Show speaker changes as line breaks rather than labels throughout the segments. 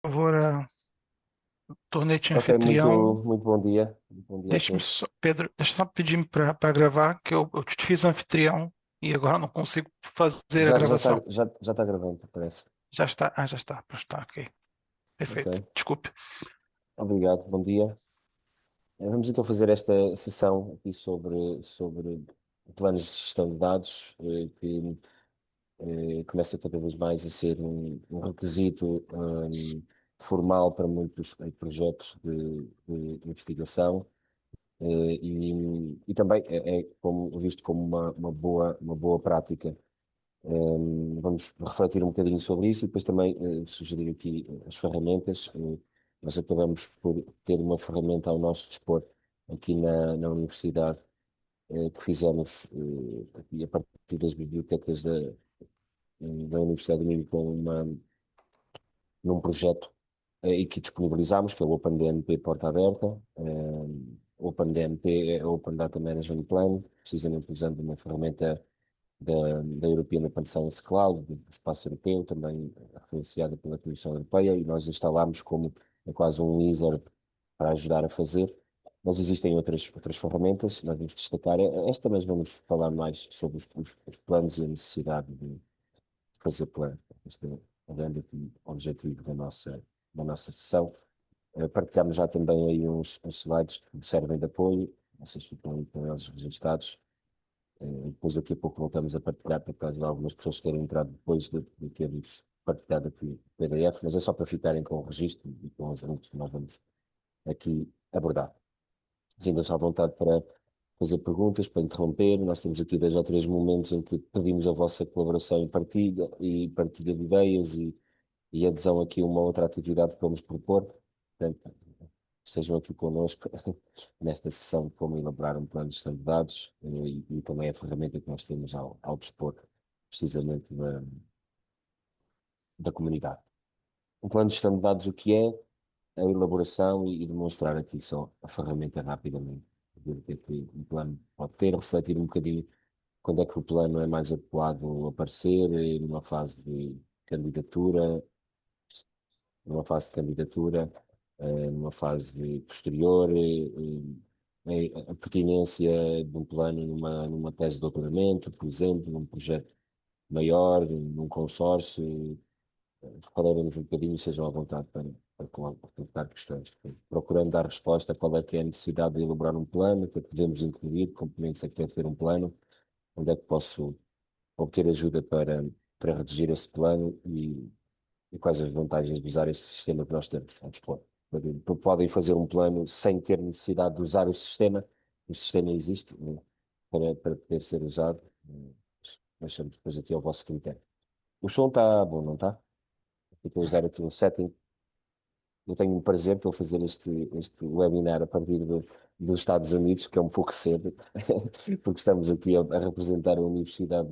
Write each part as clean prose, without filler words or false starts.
Favor, tornei-te
Ok,
anfitrião.
muito bom dia. Muito bom dia a
Deixa-me
todos.
só, Pedro, deixa só pedir-me para gravar, que eu te fiz anfitrião e agora não consigo fazer a
Já está,
gravação.
já está gravando, parece.
Já está, já está, pois está, ok. Perfeito.
Ok,
Desculpe.
obrigado, bom dia. Vamos então fazer esta sessão aqui sobre planos de gestão de dados, que começa cada vez mais a ser um requisito formal para muitos projetos de investigação. E também é visto como uma boa prática. Vamos refletir um bocadinho sobre isso e depois também sugerir aqui as ferramentas. Nós acabamos por ter uma ferramenta ao nosso dispor aqui na universidade, que fizemos aqui a partir das bibliotecas da Universidade do Minho num projeto e que disponibilizamos, que é o OpenDMP Porta Aberta. O OpenDMP é Open Data Management Plan, precisamente usando uma ferramenta da European Open Science Cloud, do espaço europeu, também referenciada pela Comissão Europeia, e nós instalámos como quase um wizard para ajudar a fazer. Mas existem outras ferramentas, nós vamos destacar esta, mas vamos falar mais sobre os planos e a necessidade de fazer planos. Este é o grande objetivo da nossa sessão. Partilhamos já também aí uns slides que servem de apoio, vocês ficam aí com eles registados. Depois daqui a pouco voltamos a partilhar, por causa de algumas pessoas terem entrado depois de termos partilhado aqui o PDF, mas é só para ficarem com o registro e com os links que nós vamos aqui abordar. Sintam-se à vontade para fazer perguntas, para interromper. Nós temos aqui 2 ou 3 momentos em que pedimos a vossa colaboração e partilha de ideias e adesão aqui a uma outra atividade que vamos propor. Portanto, estejam aqui connosco nesta sessão de como elaborar um plano de gestão de dados e também a ferramenta que nós temos ao dispor, precisamente da comunidade. Um plano de gestão de dados, o que é? A elaboração e demonstrar aqui só a ferramenta rapidamente. Ver o que é que um plano pode ter, refletir um bocadinho quando é que o plano é mais adequado aparecer, numa fase de candidatura, numa fase de candidatura, numa fase posterior, a pertinência de um plano numa tese de doutoramento, por exemplo, num projeto maior, num consórcio. Falaremos um bocadinho e sejam à vontade para colocar questões. Procurando dar resposta a qual é que é a necessidade de elaborar um plano, o que é que devemos incluir, que componentes é que deve ter um plano, onde é que posso obter ajuda para redigir esse plano e quais as vantagens de usar esse sistema que nós temos ao dispor. Podem fazer um plano sem ter necessidade de usar o sistema existe, para poder ser usado, deixamos depois aqui ao vosso critério. O som está bom, não está? Estou a usar aqui um setting. Eu tenho um prazer, estou a fazer este webinar a partir dos Estados Unidos, que é um pouco cedo, porque estamos aqui a representar a universidade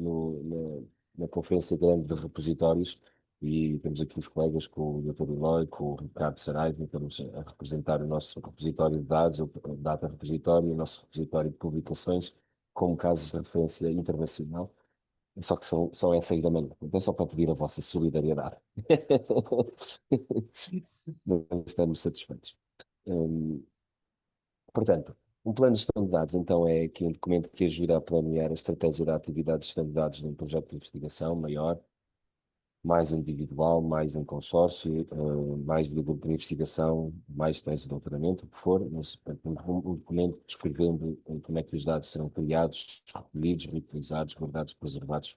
na Conferência Grande de Repositórios e temos aqui os colegas com o Dr. Eloy, com o Ricardo Saraiva, e estamos a representar o nosso repositório de dados, o Data Repositório, o nosso repositório de publicações, como casos de referência internacional. Só que são às 6 da manhã. Então é só para pedir a vossa solidariedade. Não estamos satisfeitos. Hum, Portanto, um plano de gestão de dados, então, é aqui um documento que ajuda a planear a estratégia da atividade de gestão de dados num projeto de investigação maior, mais individual, mais em consórcio, mais de grupo de investigação, mais tese de doutoramento, o que for, mas portanto, um documento descrevendo como é que os dados serão criados, recolhidos, reutilizados, guardados, preservados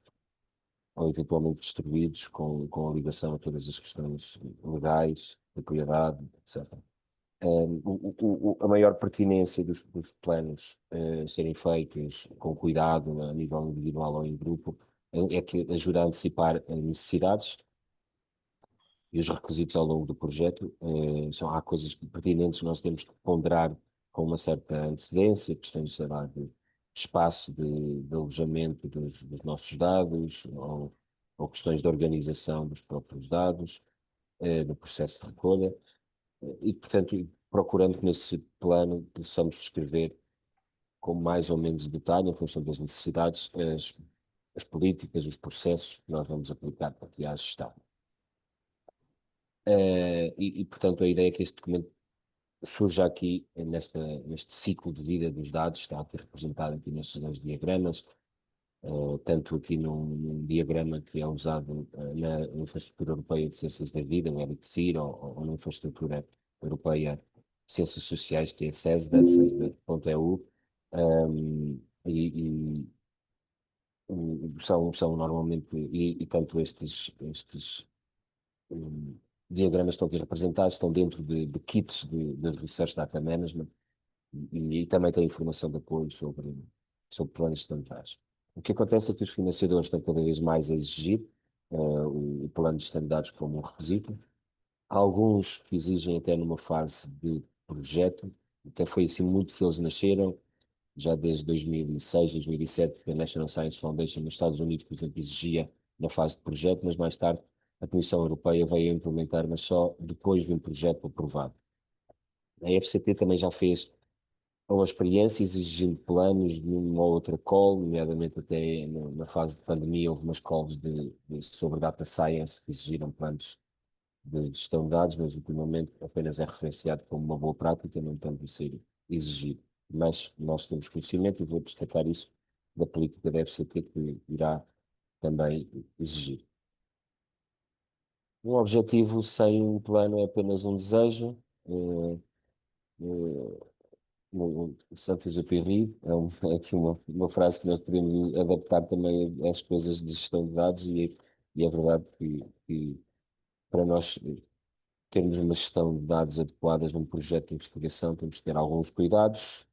ou eventualmente destruídos com a ligação a todas as questões legais, de propriedade, etc. A maior pertinência dos planos serem feitos com cuidado a nível individual ou em grupo é que ajuda a antecipar as necessidades e os requisitos ao longo do projeto. Há coisas pertinentes que nós temos que ponderar com uma certa antecedência, questões, sei lá, de espaço de alojamento dos nossos dados ou questões de organização dos próprios dados, no processo de recolha. E, portanto, procurando que nesse plano possamos descrever com mais ou menos detalhe, em função das necessidades, as políticas, os processos que nós vamos aplicar para criar a gestão. Portanto, a ideia é que este documento surja aqui neste ciclo de vida dos dados, está aqui representado aqui nestes dois diagramas, tanto aqui num diagrama que é usado na Infraestrutura Europeia de Ciências da Vida, o Elixir, ou na Infraestrutura Europeia de Ciências Sociais, que é CESDA, CESDA.eu, são normalmente, e tanto estes um, diagramas estão aqui representados, estão dentro de kits de Research Data Management e também tem informação de apoio sobre planos standards. O que acontece é que os financiadores estão cada vez mais a exigir o plano de standards como um requisito. Há alguns que exigem até numa fase de projeto, até foi assim muito que eles nasceram, já desde 2006, 2007, que a National Science Foundation nos Estados Unidos, por exemplo, exigia na fase de projeto, mas mais tarde a Comissão Europeia veio a implementar, mas só depois de um projeto aprovado. A FCT também já fez uma experiência exigindo planos de uma ou outra call, nomeadamente até na fase de pandemia houve umas calls sobre data science que exigiram planos de gestão de dados, mas ultimamente apenas é referenciado como uma boa prática, não tanto ser exigido. Mas nós temos conhecimento e vou destacar isso da política da FCT que irá também exigir. Um objetivo sem um plano é apenas um desejo. O Saint-Exupéry é aqui uma frase que nós podemos adaptar também às coisas de gestão de dados e é verdade que para nós termos uma gestão de dados adequadas num projeto de investigação, temos que ter alguns cuidados.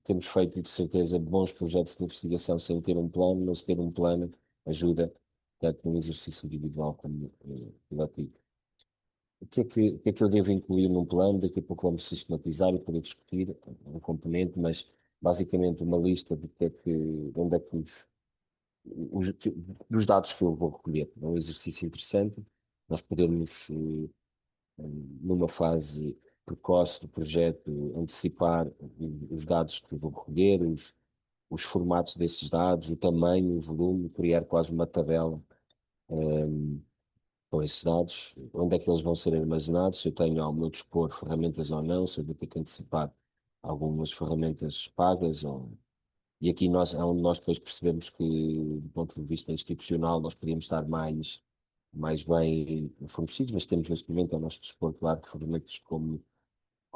Temos feito, de certeza, bons projetos de investigação sem ter um plano, mas ter um plano ajuda tanto no exercício individual como coletivo. O que é que eu devo incluir num plano? Daqui a pouco vamos sistematizar e poder discutir um componente, mas basicamente uma lista de onde é que os, dos dados que eu vou recolher. É um exercício interessante. Nós podemos numa fase precoce do projeto, antecipar os dados que vou recolher, os formatos desses dados, o tamanho, o volume, criar quase uma tabela com esses dados, onde é que eles vão ser armazenados, se eu tenho ao meu dispor ferramentas ou não, se eu vou ter que antecipar algumas ferramentas pagas. E aqui é onde nós depois percebemos que, do ponto de vista institucional, nós podíamos estar mais bem fornecidos, mas temos neste momento ao nosso dispor, claro, ferramentas como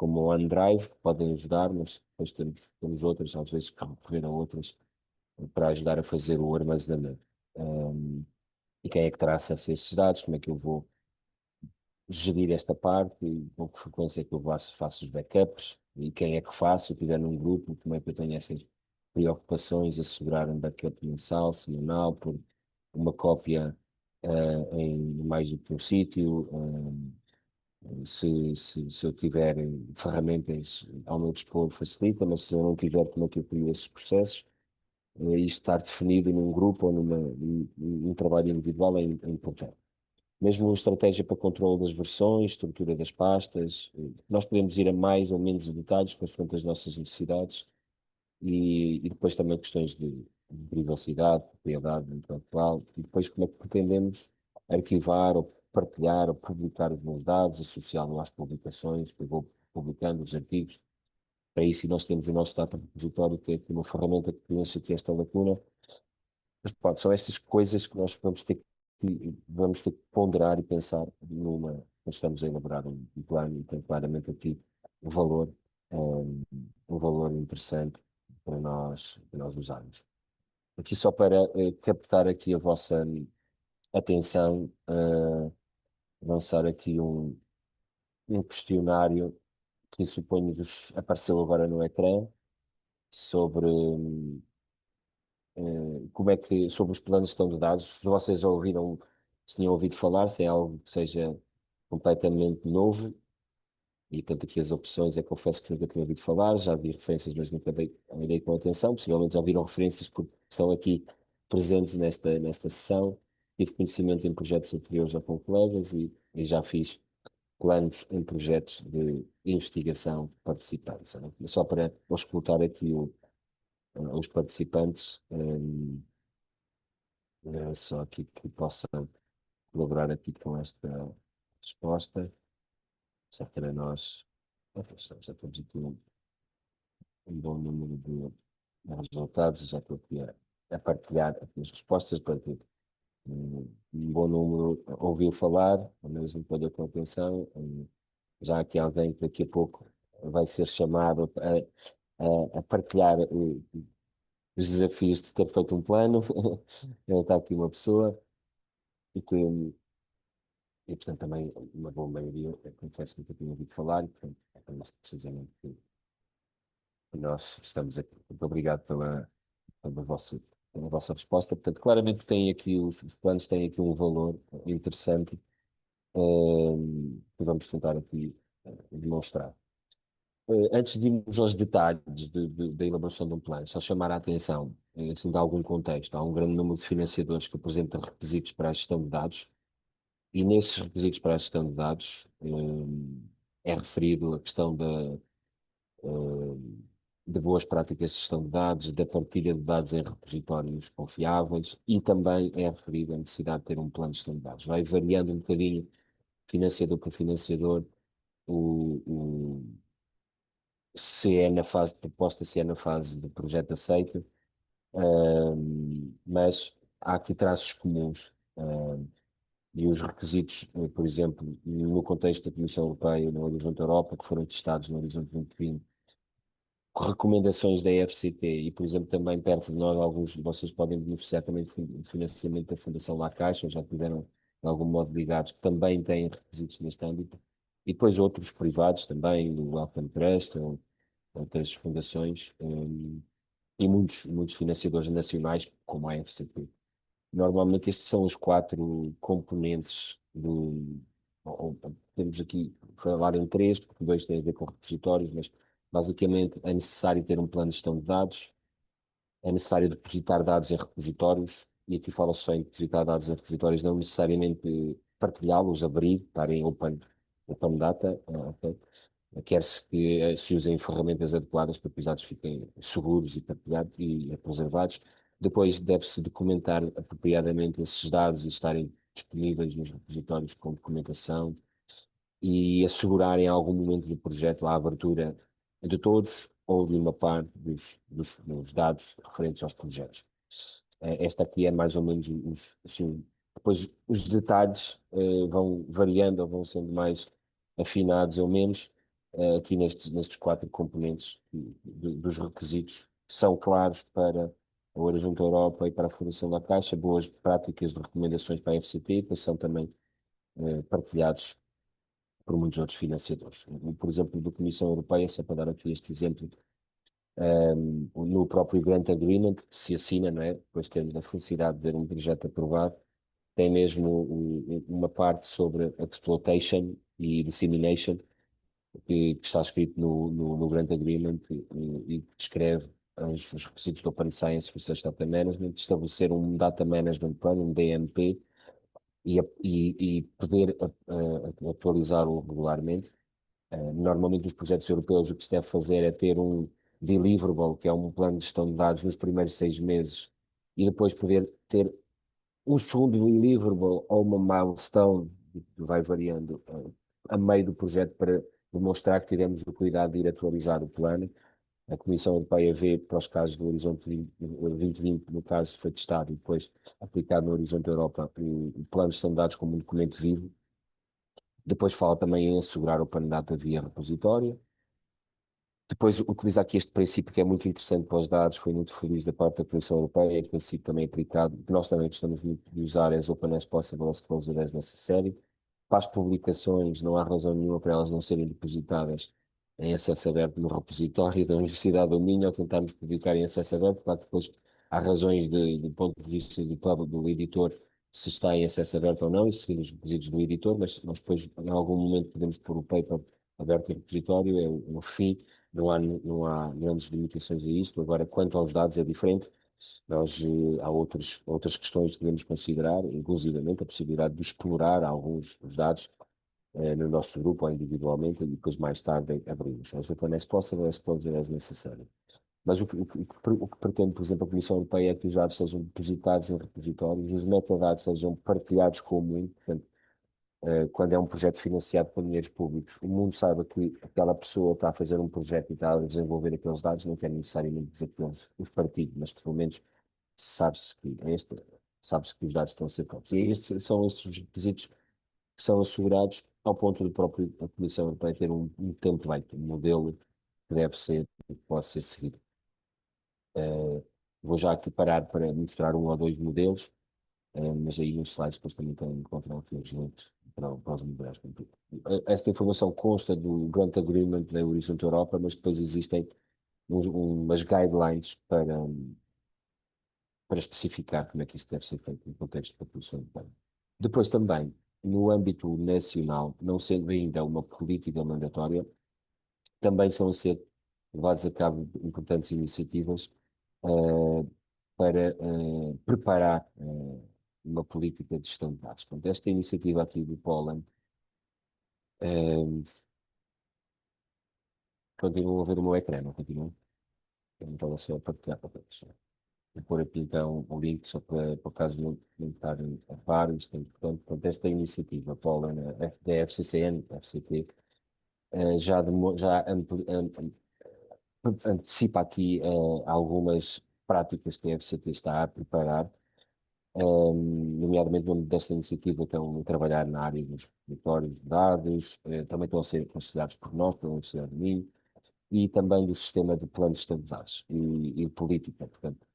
o OneDrive, que podem ajudar, mas depois temos outras, às vezes, que recorrer a outras para ajudar a fazer o armazenamento. E quem é que terá acesso a esses dados? Como é que eu vou gerir esta parte? E com que frequência é que eu faço os backups? E quem é que faço? Se eu estiver num grupo, como é que eu tenho essas preocupações, assegurar um backup mensal, semanal, por uma cópia em mais do que um sítio? Se eu tiver ferramentas ao meu dispor, facilita, mas se eu não tiver, como é que eu crio esses processos? Isto estar definido num grupo ou num trabalho individual é importante. Mesmo uma estratégia para controle das versões, estrutura das pastas, nós podemos ir a mais ou menos detalhes consoante as nossas necessidades e depois também questões de privacidade, propriedade intelectual, e depois como é que pretendemos arquivar ou partilhar ou publicar os meus dados, associá-los às publicações que eu vou publicando, os artigos. Para isso, nós temos o nosso data repositório, que é aqui uma ferramenta que preenche aqui esta lacuna. Mas pronto, são estas coisas que nós vamos ter que ponderar e pensar quando estamos a elaborar um plano e tem claramente aqui um valor, um valor interessante para nós usarmos. Aqui só para captar aqui a vossa atenção, lançar aqui um questionário que suponho-vos apareceu agora no ecrã sobre sobre os planos de gestão de dados. Se vocês já ouviram, se tinham ouvido falar, se é algo que seja completamente novo, e tanto aqui as opções, confesso que nunca tinha ouvido falar, já vi referências, mas nunca olhei com atenção, possivelmente já viram referências porque estão aqui presentes nesta sessão. Tive conhecimento em projetos anteriores já com colegas e já fiz planos em projetos de investigação participantes, né? Só para escutar aqui os participantes, só aqui que possam colaborar aqui com esta. resposta, já para nós, já temos aqui um bom número de resultados, já estou aqui a partilhar aqui as respostas para que um bom número ouviu falar, ou mesmo olhou com atenção. Já aqui alguém que daqui a pouco vai ser chamado a partilhar os desafios de ter feito um plano. Está aqui uma pessoa e que, e portanto também uma boa maioria, eu confesso que nunca tinha ouvido falar, e portanto é para isso precisamente que nós estamos aqui. Muito obrigado pela vossa resposta. Portanto, claramente tem aqui os planos têm aqui um valor interessante, que vamos tentar aqui demonstrar. Antes de irmos aos detalhes da elaboração de um plano, só chamar a atenção, assim, de algum contexto. Há um grande número de financiadores que apresentam requisitos para a gestão de dados, e nesses requisitos para a gestão de dados, é referido a questão de boas práticas de gestão de dados, da partilha de dados em repositórios confiáveis, e também é referido a necessidade de ter um plano de gestão de dados. Vai variando um bocadinho, financiador por financiador, o, se é na fase de proposta, se é na fase de projeto aceito, mas há aqui traços comuns, e os requisitos, por exemplo, no contexto da Comissão Europeia, no Horizonte Europa, que foram testados no Horizonte 2020, recomendações da FCT e, por exemplo, também perto de nós, alguns de vocês podem beneficiar também de financiamento da Fundação La Caixa, ou já tiveram de algum modo ligados, que também têm requisitos neste âmbito, e depois outros privados também, do Wellcome Trust, ou outras fundações, e muitos financiadores nacionais, como a FCP. Normalmente estes são os quatro componentes temos aqui, falar em três, porque dois têm a ver com repositórios, mas basicamente é necessário ter um plano de gestão de dados, é necessário depositar dados em repositórios, e aqui fala só em depositar dados em repositórios, não necessariamente partilhá-los, abrir, estar em open data, ok? Quer-se que se usem ferramentas adequadas para que os dados fiquem seguros e partilhados e preservados. Depois deve-se documentar apropriadamente esses dados e estarem disponíveis nos repositórios com documentação, e assegurar em algum momento do projeto a abertura de todos ou de uma parte dos dados referentes aos projetos. Esta aqui é mais ou menos assim, depois os detalhes vão variando ou vão sendo mais afinados ou menos, aqui nestes quatro componentes dos requisitos, que são claros para a Horizonte Europa e para a Fundação da Caixa, boas práticas de recomendações para a FCT, e depois são também partilhados por muitos outros financiadores. Por exemplo, da Comissão Europeia, só para dar aqui este exemplo, no próprio Grant Agreement, que se assina, não é? Depois temos a felicidade de ver um projeto aprovado, tem mesmo uma parte sobre exploitation e dissemination, que está escrito no Grant Agreement, e que descreve os requisitos do Open Science Research Data Management, estabelecer um Data Management Plan, um DMP, e poder atualizá-lo regularmente. Normalmente, nos projetos europeus, o que se deve fazer é ter um deliverable, que é um plano de gestão de dados nos primeiros 6 meses, e depois poder ter um segundo deliverable ou uma milestone, que vai variando a meio do projeto, para demonstrar que tivemos o cuidado de ir atualizar o plano. A Comissão Europeia vê para os casos do Horizonte 2020, no caso foi testado e depois aplicado no Horizonte Europa, o plano de gestão de dados como um documento vivo. Depois fala também em assegurar o Open Data via repositório. Depois utiliza aqui este princípio que é muito interessante para os dados, foi muito feliz da parte da Comissão Europeia, é princípio também aplicado, que nós também gostamos muito de usar, as open as possible, as closed as necessary. Para as publicações, não há razão nenhuma para elas não serem depositadas em acesso aberto no repositório da Universidade do Minho, ou tentarmos publicar em acesso aberto. Claro que depois há razões do ponto de vista do editor, se está em acesso aberto ou não, e seguir os requisitos do editor, mas nós depois, em algum momento, podemos pôr o paper aberto em repositório, é o fim. Não há grandes limitações a isto. Agora, quanto aos dados, é diferente. Há outras questões que devemos considerar, inclusivamente a possibilidade de explorar alguns dos dados no nosso grupo ou individualmente, e depois mais tarde abrimos. As open as possible, as closed as necessary. Mas o que pretende, por exemplo, a Comissão Europeia, é que os dados sejam depositados em repositórios, os metadados sejam partilhados com o mundo. Portanto, quando é um projeto financiado com dinheiros públicos, o mundo saiba que aquela pessoa está a fazer um projeto e está a desenvolver aqueles dados, não quer necessariamente dizer que eles os partilhem, mas pelo menos sabe-se que sabe-se que os dados estão a ser feitos. E são estes os requisitos que são assegurados ao ponto de próprio a Comissão Europeia ter um template, um modelo que deve ser, que pode ser seguido. Vou já aqui parar para mostrar um ou dois modelos, mas aí nos slides depois também encontram aqui os links para os modelos. Esta informação consta do Grant Agreement da Horizonte Europa, mas depois existem umas guidelines para especificar como é que isso deve ser feito no contexto da produção de banho. Depois também, no âmbito nacional, não sendo ainda uma política mandatória, também estão a ser levadas a cabo importantes iniciativas para preparar uma política de gestão de dados. Portanto, esta iniciativa aqui do Pollen, continuam a ver o meu ecrã, não continuam? Então, é só partilhar para todos. Vou pôr aqui então o link só para, por caso não estarem a par, isto é importante. Portanto, esta iniciativa, Pollen, da FCCN, FCP, já antecipa aqui algumas práticas que a FCP está a preparar, nomeadamente no âmbito desta iniciativa estão a trabalhar na área dos repositórios de dados, também estão a ser aconselhados por nós, pela Universidade de Minho, e também do sistema de planos de estabilidades e política. Portanto,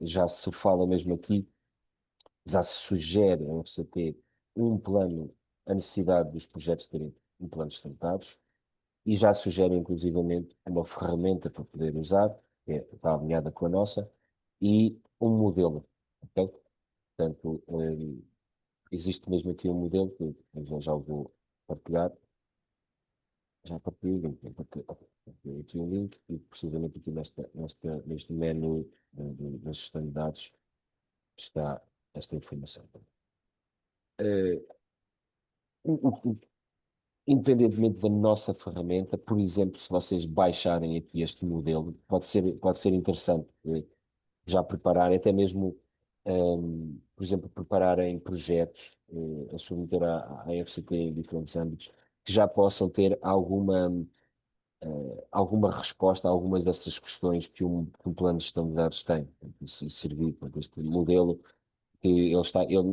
já se fala mesmo aqui, já se sugere a FCT um plano, a necessidade dos projetos terem um plano de estabilidades, e já sugere inclusivamente uma ferramenta para poder usar, que está alinhada com a nossa, e um modelo. Ok? Portanto, existe mesmo aqui um modelo que eu já o vou partilhar. Já partilhei o link. Partilhei aqui um link e precisamente aqui neste menu das gestão de dados está esta informação. Eh, o- o- Independentemente da nossa ferramenta, por exemplo, se vocês baixarem aqui este modelo, pode ser interessante já preparar, até mesmo, por exemplo, prepararem projetos a submeter à FCT em diferentes âmbitos, que já possam ter alguma resposta a algumas dessas questões que um plano de gestão de dados tem. Isso servir para este modelo que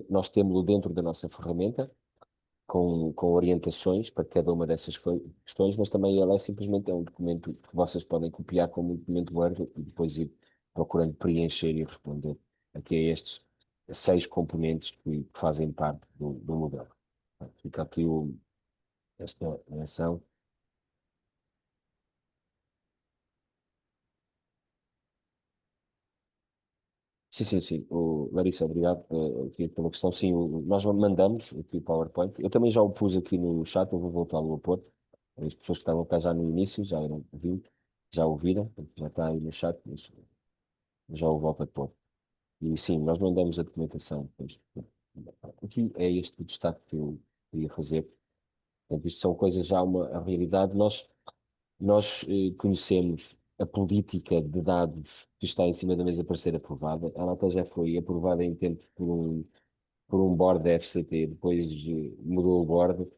nós temos-lo dentro da nossa ferramenta, com orientações para cada uma dessas questões, mas também ele é simplesmente um documento que vocês podem copiar como um documento Word e depois ir procurando preencher e responder aqui a estes 6 componentes que fazem parte do modelo. Fica aqui esta menção. Sim, sim, sim. Larissa, obrigado aqui pela questão. Sim, nós mandamos aqui o PowerPoint. Eu também já o pus aqui no chat, eu vou voltá-lo a pôr. As pessoas que estavam cá já no início já eram vindo, já ouviram, portanto, já está aí no chat, isso já o volto a pôr. E sim, nós mandamos a documentação depois. Aqui é este o destaque que eu queria fazer. Portanto, isto são coisas já a realidade. Nós conhecemos a política de dados que está em cima da mesa para ser aprovada. Ela até já foi aprovada em tempo por um board da FCT, depois mudou o board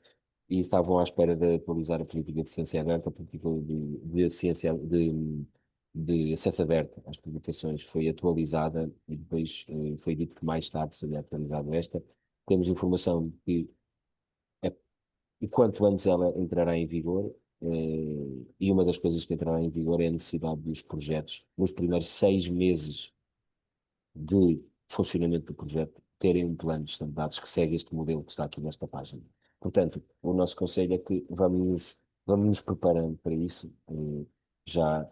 e estavam à espera de atualizar a política de ciência aberta, a política de acesso aberto às publicações foi atualizada e depois foi dito que mais tarde seria atualizado esta. Temos informação de que é e quanto antes ela entrará em vigor, e uma das coisas que entrará em vigor é a necessidade dos projetos, nos primeiros 6 meses de funcionamento do projeto, terem um plano de standards que segue este modelo que está aqui nesta página. Portanto, o nosso conselho é que vamos nos preparando para isso, já,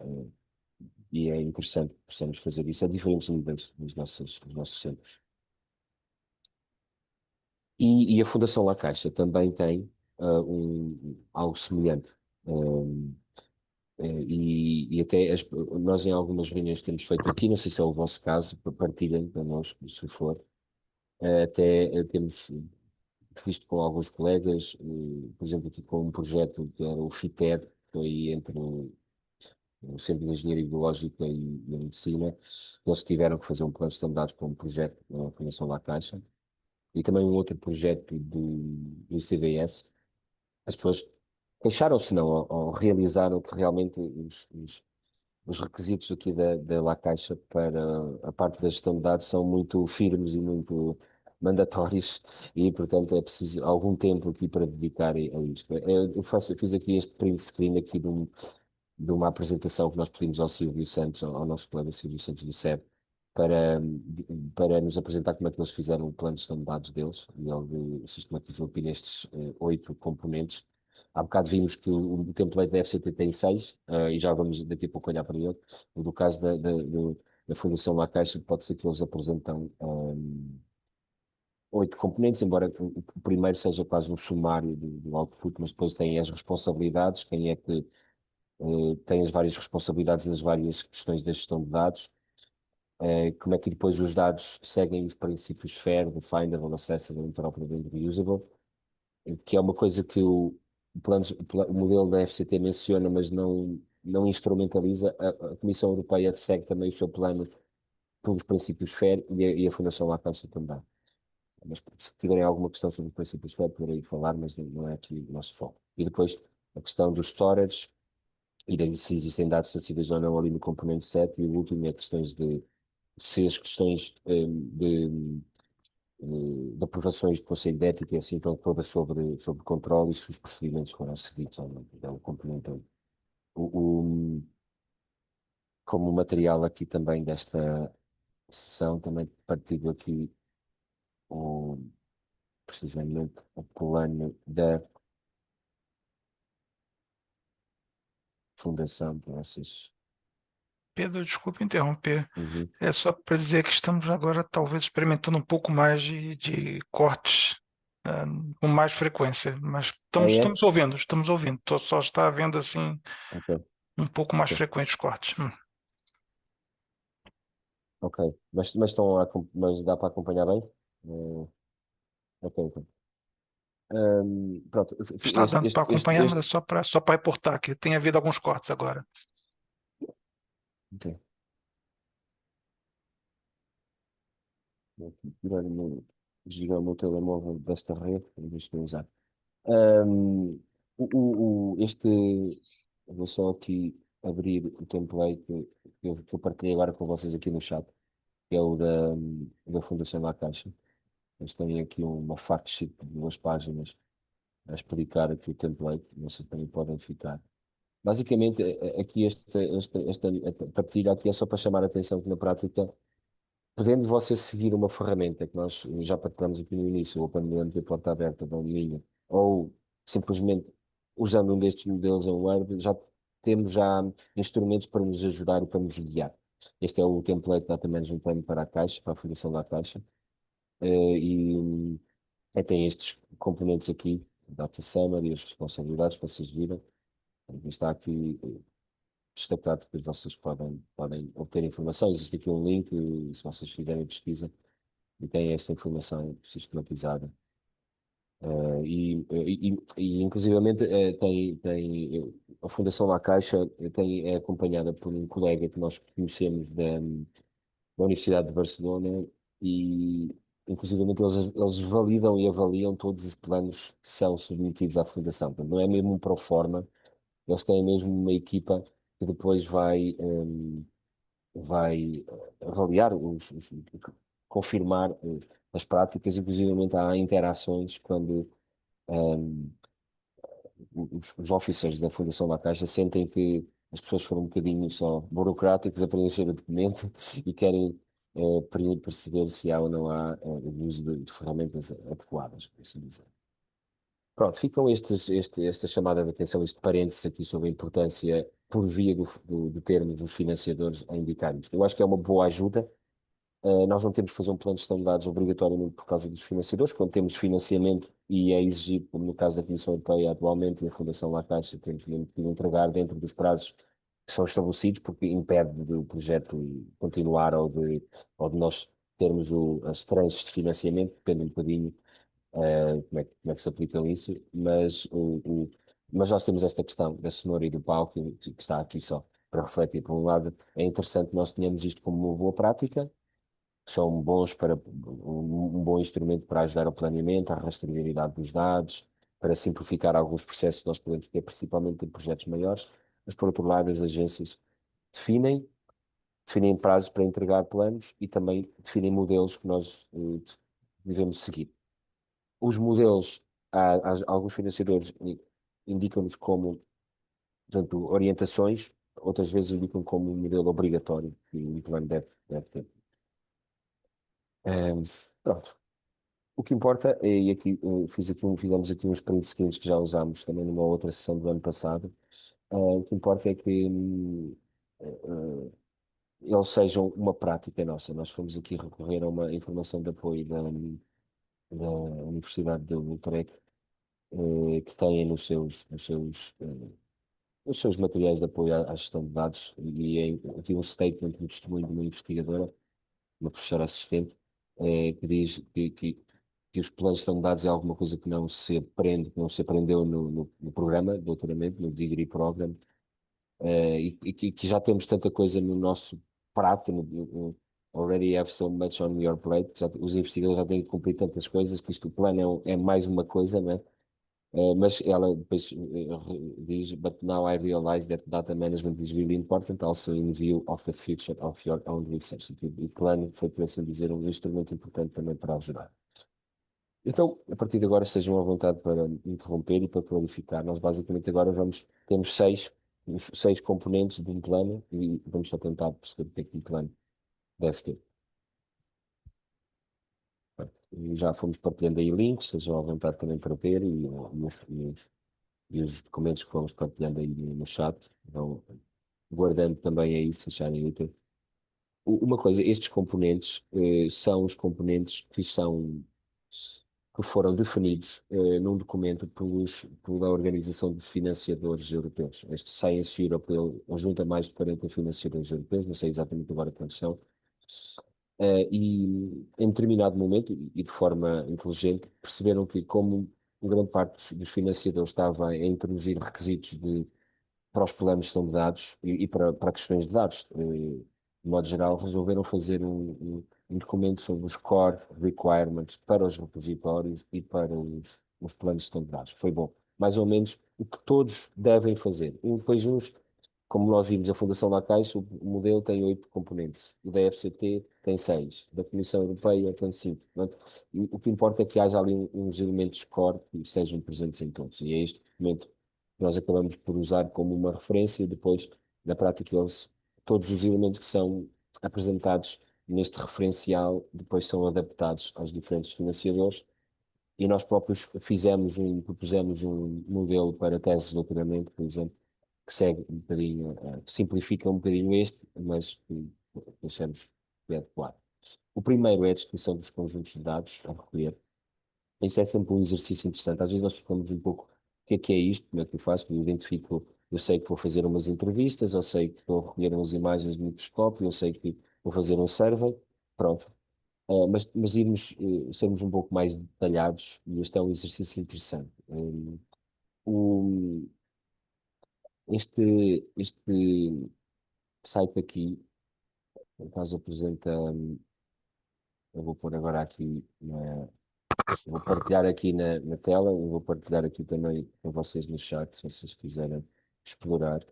e é interessante que possamos fazer isso a diferentes níveis nos nossos centros. E a Fundação La Caixa também tem algo semelhante. Um, e até nós em algumas reuniões que temos feito aqui, não sei se é o vosso caso, partilhem connosco, se for, até temos visto com alguns colegas, por exemplo, aqui com um projeto que era o FITED, que foi entre o Centro de Engenharia Biológica e a Medicina, eles tiveram que fazer um plano de standards para um projeto na Fundação La Caixa, e também um outro projeto do CVS, as pessoas queixaram-se não, ou realizaram que realmente os requisitos aqui da La Caixa para a parte da gestão de dados são muito firmes e muito mandatórios e, portanto, é preciso algum tempo aqui para dedicar a isto. Eu fiz aqui este print screen aqui de uma apresentação que nós pedimos ao Silvio Santos, ao nosso colega Silvio Santos do SEB, para, para nos apresentar como é que eles fizeram o plano de gestão de dados deles, e ele sistematizou aqui nestes 8 componentes. Há bocado vimos que o template da FCT tem 6, e já vamos daqui a pouco olhar para ele. No caso da Fundação La Caixa, pode ser que eles apresentam 8 componentes, embora o primeiro seja quase um sumário do output, mas depois tem as responsabilidades, quem é que tem as várias responsabilidades nas várias questões da gestão de dados, como é que depois os dados seguem os princípios FAIR, Definable, Accessible, Interoperable e Reusable, que é uma coisa que o modelo da FCT menciona, mas não instrumentaliza. A Comissão Europeia segue também o seu plano pelos princípios FAIR e a Fundação La Caixa também. Mas se tiverem alguma questão sobre os princípios FAIR, poderei falar, mas não é aqui o nosso foco. E depois a questão do storage, e daí se existem dados sensíveis ou não ali no componente 7, e o último é questões de se as questões de aprovações de Conselho de Ética e assim estão todas sobre controle e se os procedimentos foram seguidos ou não. É o componente 1. Como material aqui também desta sessão, também partilho aqui o, precisamente o plano da Fundação para vocês.
Pedro, desculpe interromper.
Uhum.
É só para dizer que estamos agora talvez experimentando um pouco mais de cortes, ah, com mais frequência, mas
Ah,
estamos,
é?
estamos ouvindo, estamos ouvindo. Só está havendo assim
Ok,
um pouco mais
ok,
frequentes cortes.
ok. Mas dá para acompanhar bem? Ok, ok. Pronto,
Está dando para acompanhar, mas é
este,
só para reportar que tem havido alguns cortes agora.
ok. Vou aqui desligar o meu telemóvel desta rede, deixa eu usar. Um, eu vou só aqui abrir o template que eu partilhei agora com vocês aqui no chat, que é o da Fundação La Caixa. Eles têm aqui uma fact sheet de 2 páginas a explicar aqui o template, vocês também podem ficar. Basicamente, aqui esta partilha aqui é só para chamar a atenção que na prática, podendo você seguir uma ferramenta que nós já partilhamos aqui no início, o OpenMP Porta Aberta da Linha, ou simplesmente usando um destes modelos em Word, já temos já instrumentos para nos ajudar e para nos guiar. Este é o template Data Management Plan para a Caixa, para a fundação da Caixa, e tem estes componentes aqui, Data Summary, as responsabilidades para vocês virem. Está aqui destacado, depois vocês podem obter informação. Existe aqui um link, se vocês fizerem pesquisa, e tem esta informação sistematizada. Inclusivamente a Fundação La Caixa é acompanhada por um colega que nós conhecemos da Universidade de Barcelona e inclusivamente eles validam e avaliam todos os planos que são submetidos à Fundação. Portanto, não é mesmo um pro forma, eles têm mesmo uma equipa que depois vai avaliar, confirmar as práticas, inclusive há interações quando um, os officers da Fundação La Caixa sentem que as pessoas foram um bocadinho só burocráticos a preencher o documento e querem perceber se há ou não há o uso de ferramentas adequadas, por assim dizer. Pronto, ficam esta chamada de atenção, este parênteses aqui sobre a importância, por via do termo dos financiadores, a indicar isto. Eu acho que é uma boa ajuda. Nós não temos que fazer um plano de gestão de dados obrigatoriamente por causa dos financiadores, quando temos financiamento e é exigido, como no caso da Comissão Europeia atualmente e a Fundação La Caixa, temos mesmo que entregar dentro dos prazos que são estabelecidos, porque impede do projeto continuar ou de nós termos as tranches de financiamento, depende um bocadinho como é que se aplica isso, mas nós temos esta questão da cenoura e do pau, que está aqui só para refletir. Por um lado, é interessante que nós tenhamos isto como uma boa prática, são bons para um bom instrumento para ajudar ao planeamento, à rastreabilidade dos dados, para simplificar alguns processos que nós podemos ter, principalmente em projetos maiores, mas por outro lado as agências definem, definem prazos para entregar planos e também definem modelos que nós devemos seguir. Os modelos, alguns financiadores indicam-nos como, portanto, orientações, outras vezes indicam como um modelo obrigatório que o plano deve ter. Pronto. O que importa, e aqui fizemos aqui uns print screens que já usámos também numa outra sessão do ano passado. O que importa é que eles sejam uma prática nossa. Nós fomos aqui recorrer a uma informação de apoio da Universidade de Utrecht, que têm nos seus materiais de apoio à gestão de dados, e aqui um statement do testemunho de uma investigadora, uma professora assistente, que diz que os planos de gestão de dados é alguma coisa que não se aprende, que não se aprendeu no programa de doutoramento, no degree program, e que já temos tanta coisa no nosso prato, already have so much on your plate, que os investigadores já têm que cumprir tantas coisas, que isto, o plano é mais uma coisa, né? Mas ela depois diz, but now I realize that data management is really important also in view of the future of your own research. E o plano foi, por assim dizer, um instrumento importante também para ajudar. Então, a partir de agora, sejam à vontade para interromper e para clarificar. Nós basicamente agora temos os seis componentes de um plano e vamos só tentar perceber o que é que um plano deve ter. E já fomos partilhando aí links, sejam à vontade também para ver e os documentos que fomos partilhando aí no chat, vão guardando também aí se acharem útil. Uma coisa, estes componentes são os componentes que foram definidos num documento pela Organização dos Financiadores Europeus. Este Science Europe, ele junta mais de 40 financiadores europeus, não sei exatamente agora quantos são, e em determinado momento, e de forma inteligente, perceberam que como grande parte dos financiadores estava a introduzir requisitos para os planos de gestão de dados e para questões de dados, de modo geral, resolveram fazer um documento sobre os core requirements para os repositórios e para os planos de gestão de dados. Foi bom. Mais ou menos o que todos devem fazer. E depois como nós vimos, a Fundação La Caixa, o modelo tem 8 componentes, o da FCT tem 6, da Comissão Europeia tem 5. E o que importa é que haja ali uns elementos core que estejam presentes em todos. E é este documento que nós acabamos por usar como uma referência. Depois, na prática, todos os elementos que são apresentados neste referencial depois são adaptados aos diferentes financiadores. E nós próprios propusemos um modelo para teses de doutoramento, por exemplo, que segue um bocadinho, que simplifica um bocadinho este, mas que achamos que é adequado. O primeiro é a descrição dos conjuntos de dados a recolher. Isso é sempre um exercício interessante. Às vezes nós ficamos um pouco, o que é isto? Como é que eu faço? Eu identifico, eu sei que vou fazer umas entrevistas, eu sei que estou a recolher umas imagens de microscópio, eu sei que vou fazer um survey, pronto. Sermos um pouco mais detalhados, e este é um exercício interessante. O, este site aqui, no caso apresenta, eu vou pôr agora aqui, vou partilhar aqui na tela, eu vou partilhar aqui também com vocês no chat, se vocês quiserem explorar.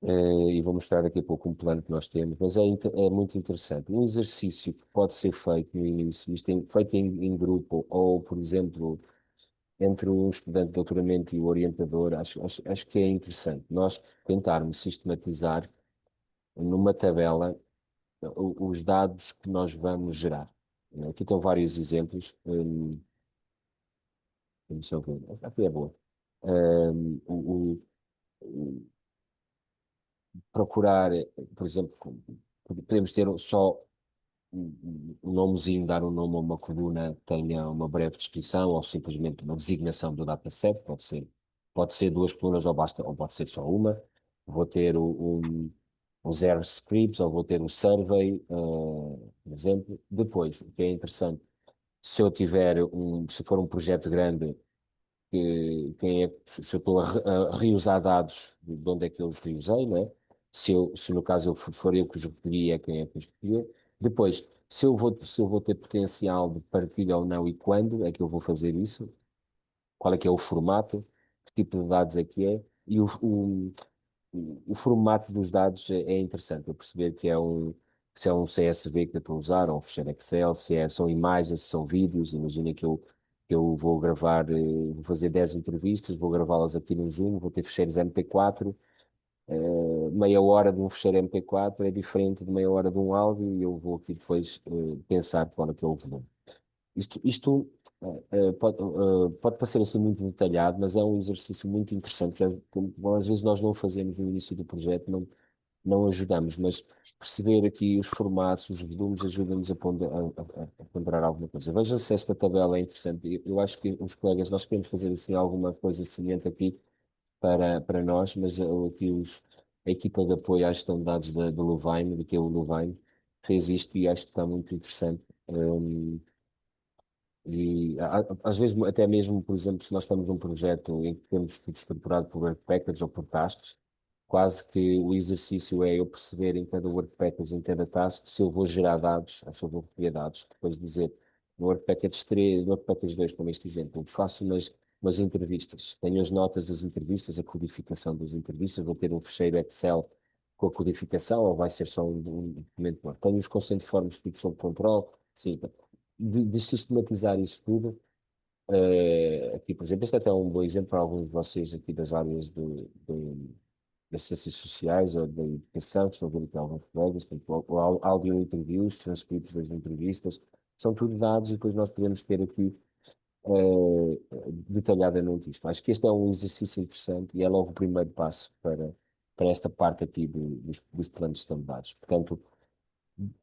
E vou mostrar daqui a pouco um plano que nós temos, mas é muito interessante. Um exercício que pode ser feito no início, feito em grupo, ou, por exemplo, entre um estudante de doutoramento e o orientador, acho que é interessante nós tentarmos sistematizar numa tabela os dados que nós vamos gerar. Aqui estão vários exemplos. Deixa eu ver. Aqui é boa. Um, o, Procurar, por exemplo, podemos ter só um nomezinho, dar um nome a uma coluna, tenha uma breve descrição ou simplesmente uma designação do dataset, pode ser duas colunas ou basta, ou pode ser só uma. Vou ter os R scripts ou vou ter o survey, por exemplo. Depois, o que é interessante, se for um projeto grande, se eu estou a reusar dados, de onde é que eu os reusei, não é? Se no caso for eu que os recolhi, é quem é que os recolheu. Depois, se eu vou ter potencial de partilha ou não e quando é que eu vou fazer isso, qual é que é o formato, que tipo de dados é que é, e o formato dos dados é interessante, eu perceber que se é um CSV que eu estou a usar, ou um ficheiro Excel, são imagens, se são vídeos, imagina que eu vou gravar, vou fazer 10 entrevistas, vou gravá-las aqui no Zoom, vou ter ficheiros MP4, meia hora de um ficheiro MP4 é diferente de meia hora de um áudio e eu vou aqui depois pensar qual é que é o volume. Isto pode parecer assim muito detalhado, mas é um exercício muito interessante. Às vezes nós não fazemos no início do projeto, não ajudamos, mas perceber aqui os formatos, os volumes, ajuda-nos a ponderar alguma coisa. Veja se esta tabela é interessante. Eu acho que os colegas, nós queremos fazer assim alguma coisa semelhante aqui para nós, mas aqui a equipa de apoio à gestão de dados do Louvain, que é o Louvain, fez isto e acho que está muito interessante. E às vezes, até mesmo, por exemplo, se nós estamos num projeto em que temos tudo estruturado por work package ou por tasks, quase que o exercício é eu perceber em cada work package, em cada task, se eu vou gerar dados ou se eu vou recolher dados. Depois dizer, no work package 3, no work package 2, como este exemplo, faço umas entrevistas, tenho as notas das entrevistas, a codificação das entrevistas, vou ter um fecheiro Excel com a codificação ou vai ser só um documento Word. Tenho os consent forms tudo sob controle, sim, de sistematizar isso tudo. Aqui, por exemplo, este é até um bom exemplo para alguns de vocês aqui das áreas das ciências sociais ou da educação, que estão a ver aqui alguns colegas, portanto, o áudio interviews, transcritos das entrevistas, são tudo dados e depois nós podemos ter aqui detalhadamente isto. Acho que este é um exercício interessante e é logo o primeiro passo para esta parte aqui dos planos de gestão de dados. Portanto,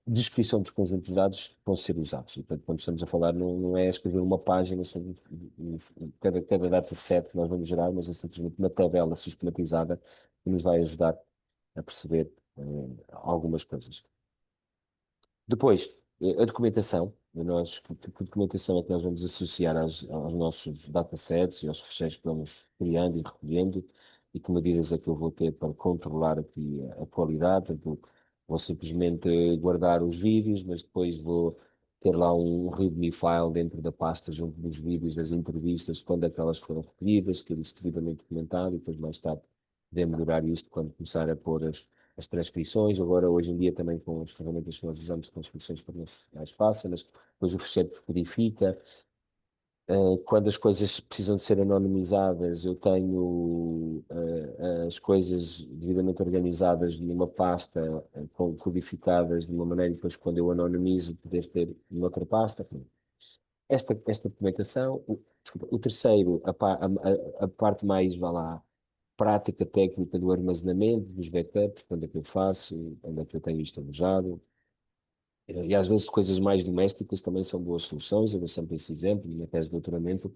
descrição dos conjuntos de dados que vão ser usados. E, portanto, quando estamos a falar, não é escrever uma página sobre cada dataset que nós vamos gerar, mas é simplesmente uma tabela sistematizada que nos vai ajudar a perceber algumas coisas. Depois, a documentação. Que documentação é que nós vamos associar aos nossos datasets e aos ficheiros que vamos criando e recolhendo e que medidas é que eu vou ter para controlar aqui a qualidade. Vou simplesmente guardar os vídeos, mas depois vou ter lá um README file dentro da pasta junto dos vídeos das entrevistas, quando é que elas foram recolhidas, que eles devidamente documentado e depois mais tarde podemos melhorar isto quando começar a pôr as transcrições. Agora, hoje em dia, também com as ferramentas que nós usamos, transcrições tornam-se mais fáceis, mas depois o fecheiro codifica. Quando as coisas precisam de ser anonimizadas, eu tenho as coisas devidamente organizadas numa pasta, codificadas de uma maneira, e depois quando eu anonimizo, poder ter noutra pasta. Esta documentação, desculpa, o terceiro, a parte mais, vá lá, prática técnica do armazenamento, dos backups, quando é que eu faço, onde é que eu tenho isto alojado. E às vezes coisas mais domésticas também são boas soluções. Eu dou sempre esse exemplo, na tese de doutoramento,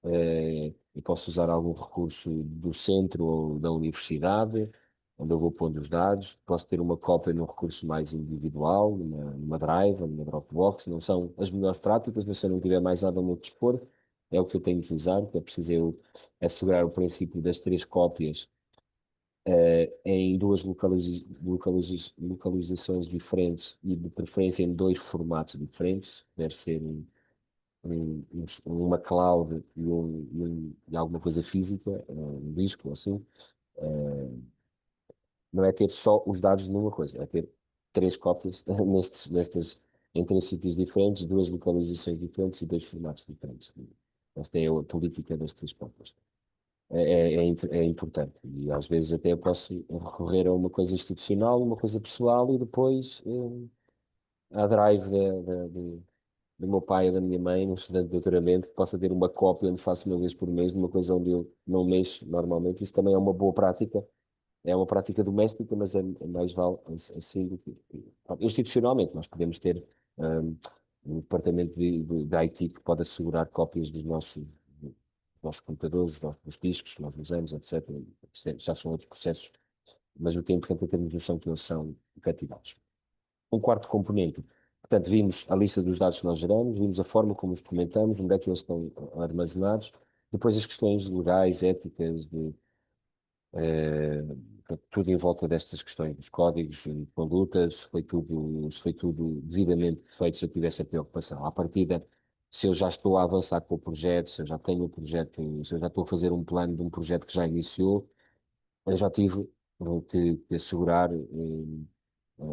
eu posso usar algum recurso do centro ou da universidade, onde eu vou pondo os dados. Posso ter uma cópia num recurso mais individual, numa Drive, numa Dropbox. Não são as melhores práticas, mas se eu não tiver mais nada ao meu dispor, é o que eu tenho que usar, que é preciso eu assegurar o princípio das três cópias em duas localizações diferentes e de preferência em dois formatos diferentes. Deve ser uma cloud e alguma coisa física, um disco ou assim. Não é ter só os dados numa coisa, é ter três cópias em três sítios diferentes, duas localizações diferentes e dois formatos diferentes. Esta é a política das três cópias. É importante. E às vezes até eu posso recorrer a uma coisa institucional, uma coisa pessoal e depois a drive do meu pai ou da minha mãe, no estudante de doutoramento, que possa ter uma cópia onde faço uma vez por mês de uma coisa onde eu não mexo normalmente. Isso também é uma boa prática. É uma prática doméstica, mas é mais vale assim do que. Institucionalmente, nós podemos ter um departamento de IT que pode assegurar cópias dos nossos computadores, dos discos que nós usamos, etc. Já são outros processos, mas o que é importante é termos noção que eles são cativados. Um quarto componente, portanto, vimos a lista dos dados que nós geramos, vimos a forma como os documentamos, onde é que eles estão armazenados, depois as questões legais, éticas, tudo em volta destas questões dos códigos de conduta, se foi tudo devidamente feito, se eu tivesse a preocupação. À partida, se eu já estou a avançar com o projeto, se eu já tenho o projeto, se eu já estou a fazer um plano de um projeto que já iniciou, eu já tive que assegurar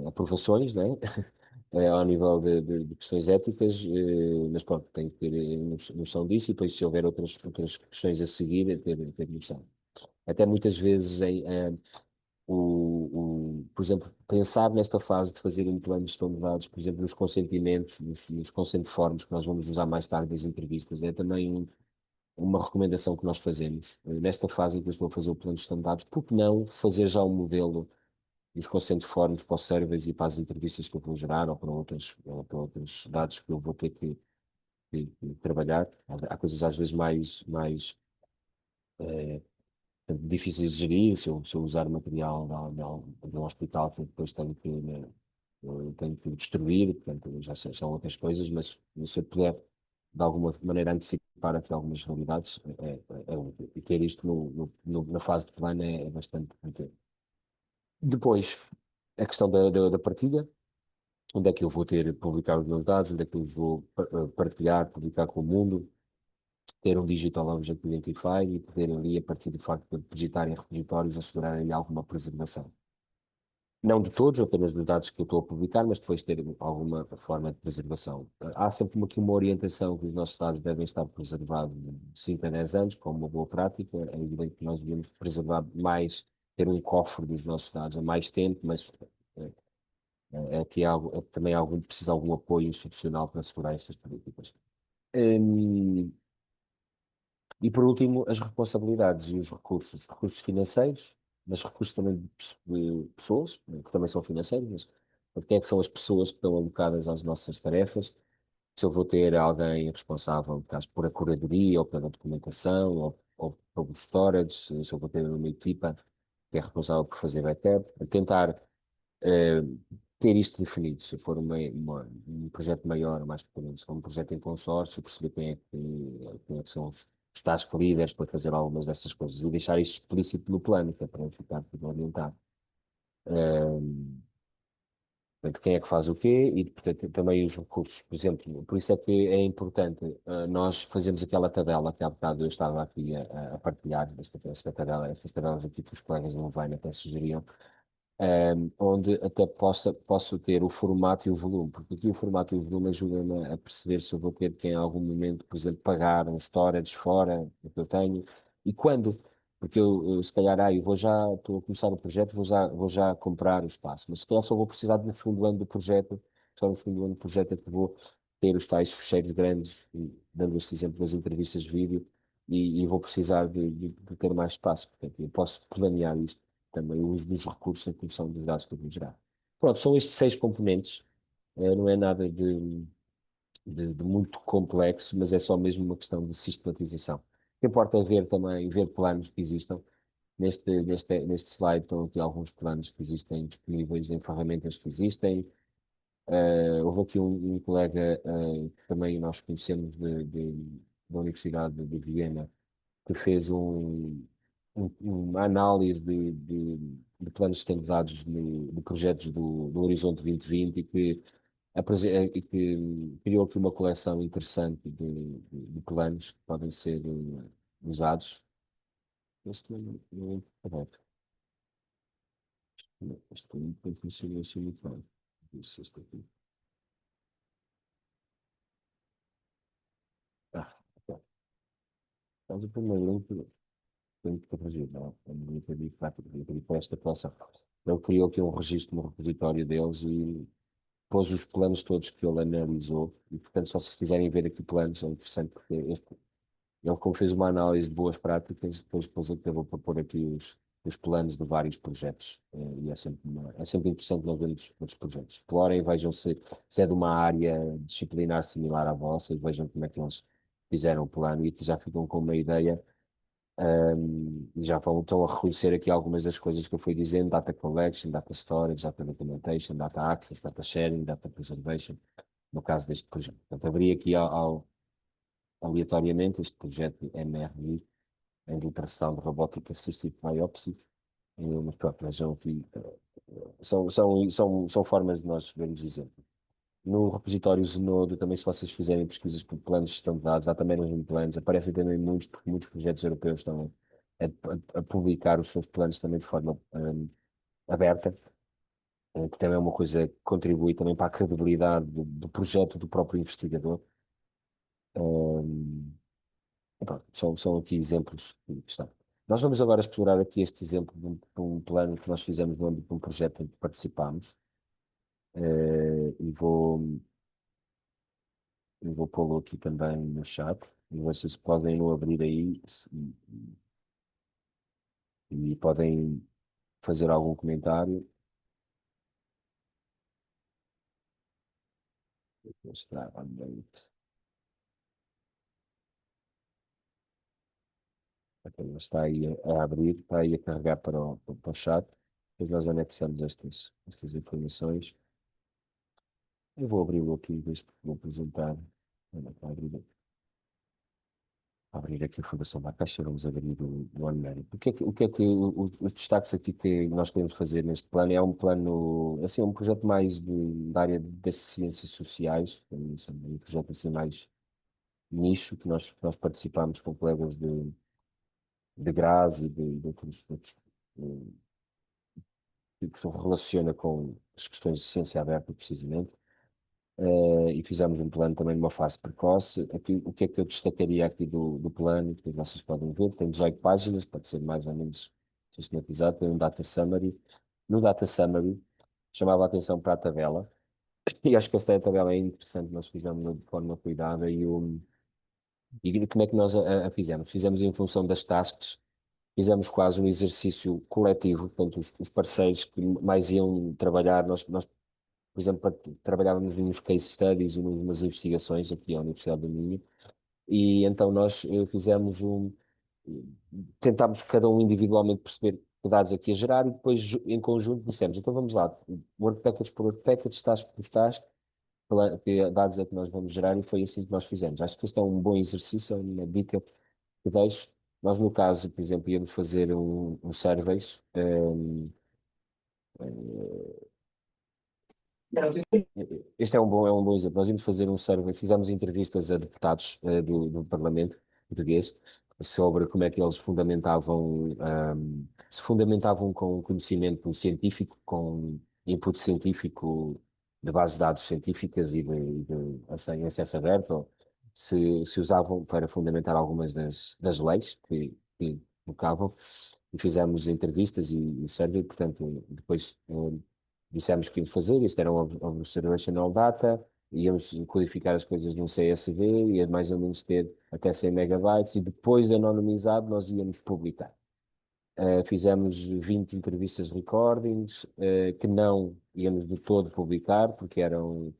aprovações, né? Ao nível de questões éticas, mas pronto, tenho que ter noção disso e depois se houver outras questões a seguir, ter noção. Até muitas vezes por exemplo, pensar nesta fase de fazer um plano de gestão de dados, por exemplo, nos consentimentos, nos consent forms que nós vamos usar mais tarde nas entrevistas, é também uma recomendação que nós fazemos. Nesta fase em que eu estou a fazer o plano de gestão de dados, por que não fazer já um modelo dos consent forms para os surveys e para as entrevistas que eu vou gerar ou para outros dados que eu vou ter que trabalhar. Há coisas às vezes mais difíceis de gerir, se eu usar material de um hospital que depois tenho que destruir, portanto, já são outras coisas, mas se eu puder, de alguma maneira, antecipar aqui algumas realidades, é útil. E ter isto na fase de plano é bastante útil. Depois, a questão da partilha, onde é que eu vou ter publicar os meus dados, onde é que eu os vou partilhar, publicar com o mundo, ter um Digital Object Identifier e poder ali, a partir do facto de depositar em repositórios, assegurar ali alguma preservação. Não de todos, apenas dos dados que eu estou a publicar, mas depois ter alguma forma de preservação. Há sempre aqui uma orientação que os nossos dados devem estar preservados de 5 a 10 anos, como uma boa prática. É evidente que nós devemos preservar mais, ter um cofre dos nossos dados há mais tempo, mas aqui também precisa de algum apoio institucional para assegurar estas políticas. Hum, E por último, as responsabilidades e os recursos financeiros, mas recursos também de pessoas, que também são financeiros, mas quem é que são as pessoas que estão alocadas às nossas tarefas? Se eu vou ter alguém responsável, caso por a curadoria ou pela documentação ou pelo storage, se eu vou ter uma equipa que é responsável por fazer backup, tentar eh, ter isto definido, se for um projeto maior, mais pequeno, se for um projeto em consórcio, perceber quem é que são os task leaders para fazer algumas dessas coisas e deixar isso explícito no plano, que é para ficar tudo orientado. Portanto, quem é que faz o quê e, portanto, também os recursos. Por exemplo, por isso é que é importante nós fazermos aquela tabela que há bocado eu estava aqui a partilhar, esta tabela, estas tabelas aqui que os colegas do Vine até sugeriam, onde até posso ter o formato e o volume, porque aqui o formato e o volume ajudam-me a perceber se eu vou ter que em algum momento, por exemplo, pagar um storage fora do que eu tenho e quando, porque eu se calhar, eu estou a começar o projeto, vou já comprar o espaço, mas se calhar só vou precisar no segundo ano do projeto, só no segundo ano do projeto é que vou ter os tais fecheiros grandes, dando este exemplo das entrevistas de vídeo, e vou precisar de ter mais espaço, portanto, eu posso planear isto também o uso dos recursos em função dos dados que eu vou gerar. Pronto, são estes 6 componentes, não é nada de muito complexo, mas é só mesmo uma questão de sistematização. O que importa é ver também, ver planos que existam. Neste slide estão aqui alguns planos que existem disponíveis em ferramentas que existem. Houve aqui um colega que também nós conhecemos da Universidade de Viena, que fez uma análise de planos standardizados de projetos do Horizonte 2020 e que criou aqui uma coleção interessante de planos que podem ser usados. Este não é correto. Este não funciona assim muito bem. Isso, este aqui. Ok. Então, o primeiro link tem que corrigir, não é? Eu pedi para esta coleção. Ele criou aqui um registro no repositório deles e pôs os planos todos que ele analisou, e portanto, só se quiserem ver aqui planos, é interessante, porque ele, como fez uma análise de boas práticas, depois acabou por pôr aqui os planos de vários projetos, e é sempre interessante nós vermos outros projetos. Explorem, vejam se é de uma área disciplinar similar à vossa, e vejam como é que eles fizeram o plano, e aqui já ficam com uma ideia. Já estão a reconhecer aqui algumas das coisas que eu fui dizendo: data collection, data storage, data documentation, data access, data sharing, data preservation, no caso deste projeto. Portanto, abri aqui aleatoriamente este projeto MRI, em literação de Robotic Assisted Biopsy, Mas pronto, mas são formas de nós vermos exemplo. No repositório Zenodo, também se vocês fizerem pesquisas por planos de gestão de dados, há também nos planos, aparecem também muitos, porque muitos projetos europeus estão a publicar os seus planos também de forma aberta, que também é uma coisa que contribui também para a credibilidade do projeto do próprio investigador. Um, pronto, são aqui exemplos que estão. Nós vamos agora explorar aqui este exemplo de um plano que nós fizemos no âmbito de um projeto em que participámos. E vou pô-lo aqui também no chat. E vocês podem o abrir aí e podem fazer algum comentário. Está, está aí a abrir, está aí a carregar para o chat. Depois nós anexamos estas informações. Eu vou abri-lo aqui, vou apresentar. Olha, está a abrir aqui a Fundação da Caixa, vamos abrir o Anuário. Os destaques aqui que nós queremos fazer neste plano é um plano, assim, um projeto mais da área das ciências sociais, um projeto assim mais nicho, que nós participamos com colegas de Graz e de outros que se relaciona com as questões de ciência aberta, precisamente. E fizemos um plano também numa fase precoce. Aqui, o que é que eu destacaria aqui do plano, que vocês podem ver, tem 18 páginas, pode ser mais ou menos sistematizado, tem um data summary. No data summary, chamava a atenção para a tabela, e acho que esta tabela é interessante, nós fizemos de forma cuidada, e como é que nós a fizemos? Fizemos em função das tasks, fizemos quase um exercício coletivo, portanto, os parceiros que mais iam trabalhar, nós por exemplo, trabalhávamos nos case studies e numas investigações aqui à Universidade do Minho, e então nós fizemos tentámos cada um individualmente perceber que dados aqui a gerar e depois em conjunto dissemos, então vamos lá, word package por word package, task por task, que dados é que nós vamos gerar e foi assim que nós fizemos. Acho que este é um bom exercício, é uma dica que deixo. Nós, no caso, por exemplo, íamos fazer um surveys, este é um bom exemplo. Nós íamos fazer um survey, fizemos entrevistas a deputados do Parlamento português sobre como é que eles se fundamentavam com conhecimento científico, com input científico de base de dados científicas e em acesso aberto, ou se usavam para fundamentar algumas das leis que colocavam. E fizemos entrevistas e survey, portanto, depois dissemos que íamos fazer, isto era um Observational Data, íamos codificar as coisas num CSV, ia mais ou menos ter até 100 megabytes, e depois de anonimizado nós íamos publicar. Fizemos 20 entrevistas recordings, que não íamos de todo publicar, porque eram,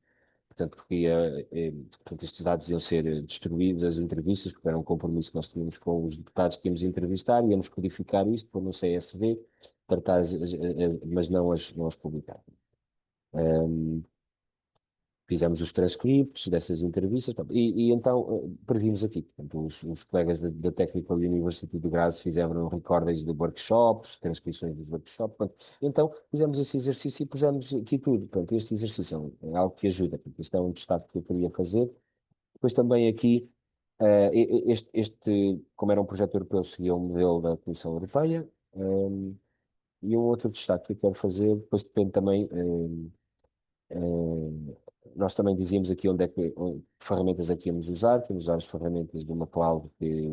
portanto, portanto, estes dados iam ser destruídos, as entrevistas, porque era um compromisso que nós tínhamos com os deputados que íamos entrevistar, íamos codificar isto, pôr no CSV, tratar mas não as publicar. Fizemos os transcripts dessas entrevistas, e então previmos aqui. Portanto, os colegas da Technical University de Graz fizeram recordings de workshops, transcrições dos workshops. Portanto, então fizemos esse exercício e pusemos aqui tudo. Portanto, este exercício é algo que ajuda. Portanto, este é um destaque que eu queria fazer. Depois também aqui, como era um projeto europeu, seguia o modelo da Comissão Europeia. E um outro destaque que eu quero fazer, depois depende também. Nós também dizíamos aqui que ferramentas é que íamos usar as ferramentas de uma cloud que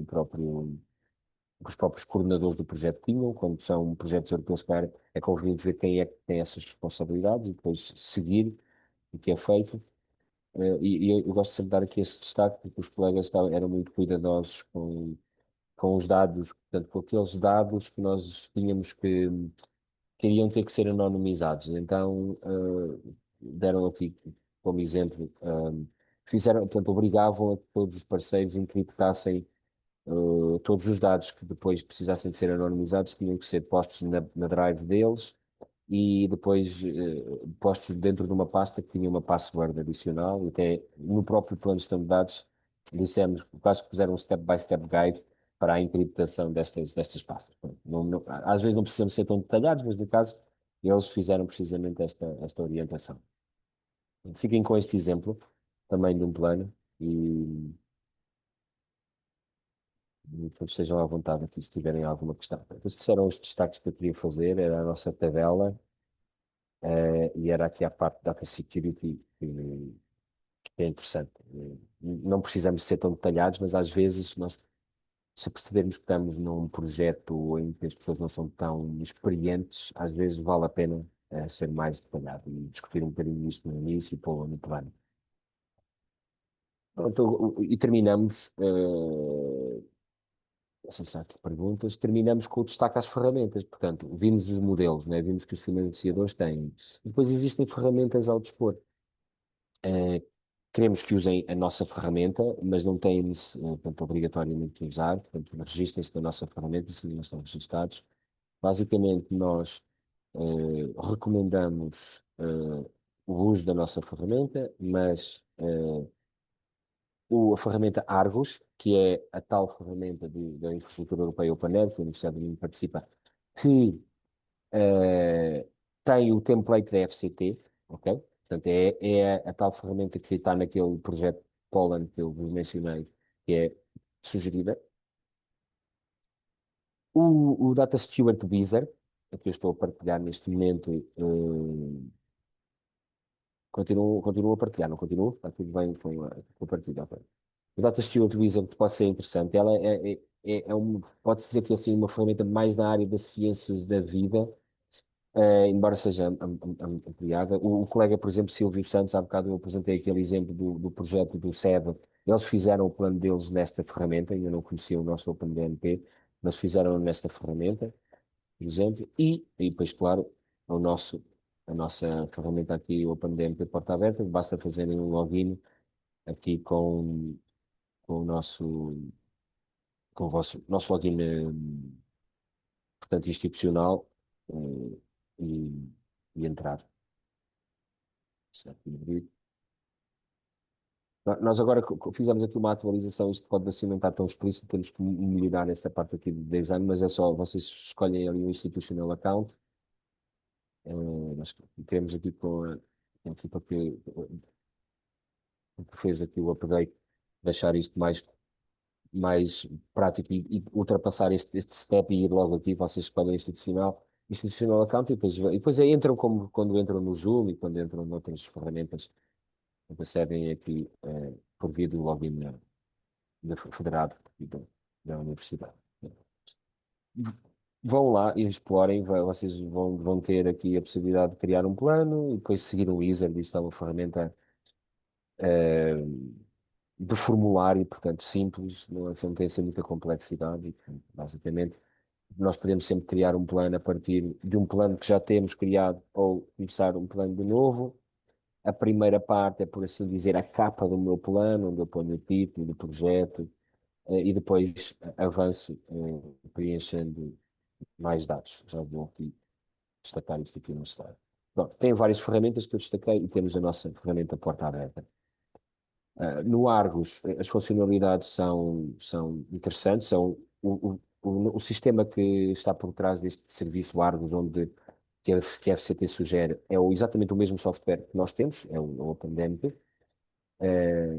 os próprios coordenadores do projeto tinham. Quando são projetos europeus, claro, é conveniente ver quem é que tem essas responsabilidades e depois seguir o que é feito. E eu gosto sempre de dar aqui esse destaque, porque os colegas eram muito cuidadosos com os dados, portanto, com aqueles dados que nós tínhamos que iriam ter que ser anonimizados. Então, deram aqui como exemplo, portanto, obrigavam a que todos os parceiros encriptassem todos os dados que depois precisassem de ser anonimizados, tinham que ser postos na drive deles e depois postos dentro de uma pasta que tinha uma password adicional, e até no próprio plano de sistema de dados dissemos, quase que puseram um step-by-step guide para a encriptação destas pastas. Às vezes não precisamos ser tão detalhados, mas no caso, eles fizeram precisamente esta orientação. Fiquem com este exemplo também de um plano e todos estejam à vontade aqui se tiverem alguma questão. Estes eram os destaques que eu queria fazer, era a nossa tabela, e era aqui a parte da Data Security, que é interessante. Não precisamos ser tão detalhados, mas às vezes nós, se percebermos que estamos num projeto em que as pessoas não são tão experientes, às vezes vale a pena ser mais detalhado e discutir um bocadinho isto no início e pô-lo no plano. Pronto, e terminamos, não sei se há aqui perguntas, terminamos com o destaque às ferramentas. Portanto, vimos os modelos, né? Vimos que os financiadores têm. E depois existem ferramentas ao dispor. Eh, Queremos que usem a nossa ferramenta, mas não têm, portanto, obrigatoriamente que usar. Portanto, registrem-se na nossa ferramenta se não estão registados. Basicamente, nós recomendamos o uso da nossa ferramenta, mas a ferramenta Argos, que é a tal ferramenta da infraestrutura europeia OpenAir, que a Universidade do Minho participa, que tem o template da FCT, ok? Portanto, é a tal ferramenta que está naquele projeto Poland que eu vos mencionei, que é sugerida. O Data Steward Wizard, que eu estou a partilhar neste momento, continuo a partilhar, não continuo? Está tudo bem com a partilha, ok. O Data Steward Wizard pode ser interessante. Ela pode-se dizer que é assim, uma ferramenta mais na área das ciências da vida, embora seja ampliada. O colega, por exemplo, Silvio Santos, há bocado eu apresentei aquele exemplo do projeto do SEB. Eles fizeram o plano deles nesta ferramenta, ainda não conhecia o nosso OpenDMP, mas fizeram nesta ferramenta, por exemplo, e depois, claro, a nossa ferramenta aqui, o OpenDMP Porta Aberta, basta fazerem um login aqui com o nosso login, portanto, institucional, eh, e, e entrar. Certo, abrir. Nós agora fizemos aqui uma atualização, isto pode assim não estar tão explícito, temos que melhorar esta parte aqui do design, mas é só, vocês escolhem ali o Institutional Account, nós queremos aqui com a equipa que fez aqui o update, deixar isto mais prático e ultrapassar este step e ir logo aqui, vocês escolhem institucional account e depois aí entram como quando entram no Zoom e quando entram noutras ferramentas, recebem aqui por via do login da federado e da universidade. Vão lá e explorem, vocês vão ter aqui a possibilidade de criar um plano e depois seguir o Wizard, isto é uma ferramenta de formulário, portanto simples, não tem assim muita complexidade e, portanto, basicamente nós podemos sempre criar um plano a partir de um plano que já temos criado ou começar um plano de novo. A primeira parte é, por assim dizer, a capa do meu plano, onde eu ponho o título do projeto, e depois avanço preenchendo mais dados. Já vou aqui destacar isto aqui no slide. Bom, tem várias ferramentas que eu destaquei e temos a nossa ferramenta porta aberta. No Argos, as funcionalidades são interessantes, são o sistema que está por trás deste serviço Argos, onde que a FCT sugere, exatamente o mesmo software que nós temos, é o OpenDMP.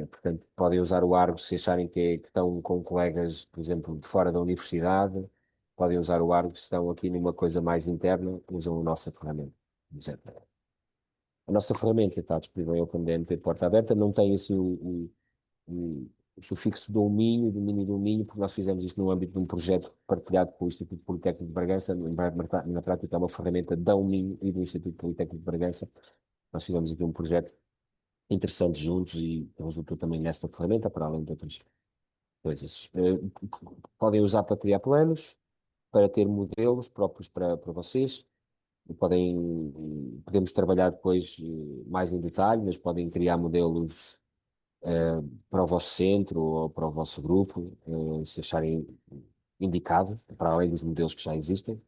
Portanto, podem usar o Argos se acharem que estão com colegas, por exemplo, de fora da universidade, podem usar o Argos se estão aqui numa coisa mais interna, usam a nossa ferramenta, por exemplo. A nossa ferramenta está disponível em OpenDMP Porta Aberta, não tem assim o sufixo domínio, porque nós fizemos isto no âmbito de um projeto partilhado com o Instituto Politécnico de Bragança, na prática é uma ferramenta da Minho e do Instituto Politécnico de Bragança. Nós fizemos aqui um projeto interessante juntos e resultou também nesta ferramenta, para além de outras coisas. Podem usar para criar planos, para ter modelos próprios para vocês. Podemos trabalhar depois mais em detalhe, mas podem criar modelos para o vosso centro ou para o vosso grupo, se acharem indicado, para além dos modelos que já existem,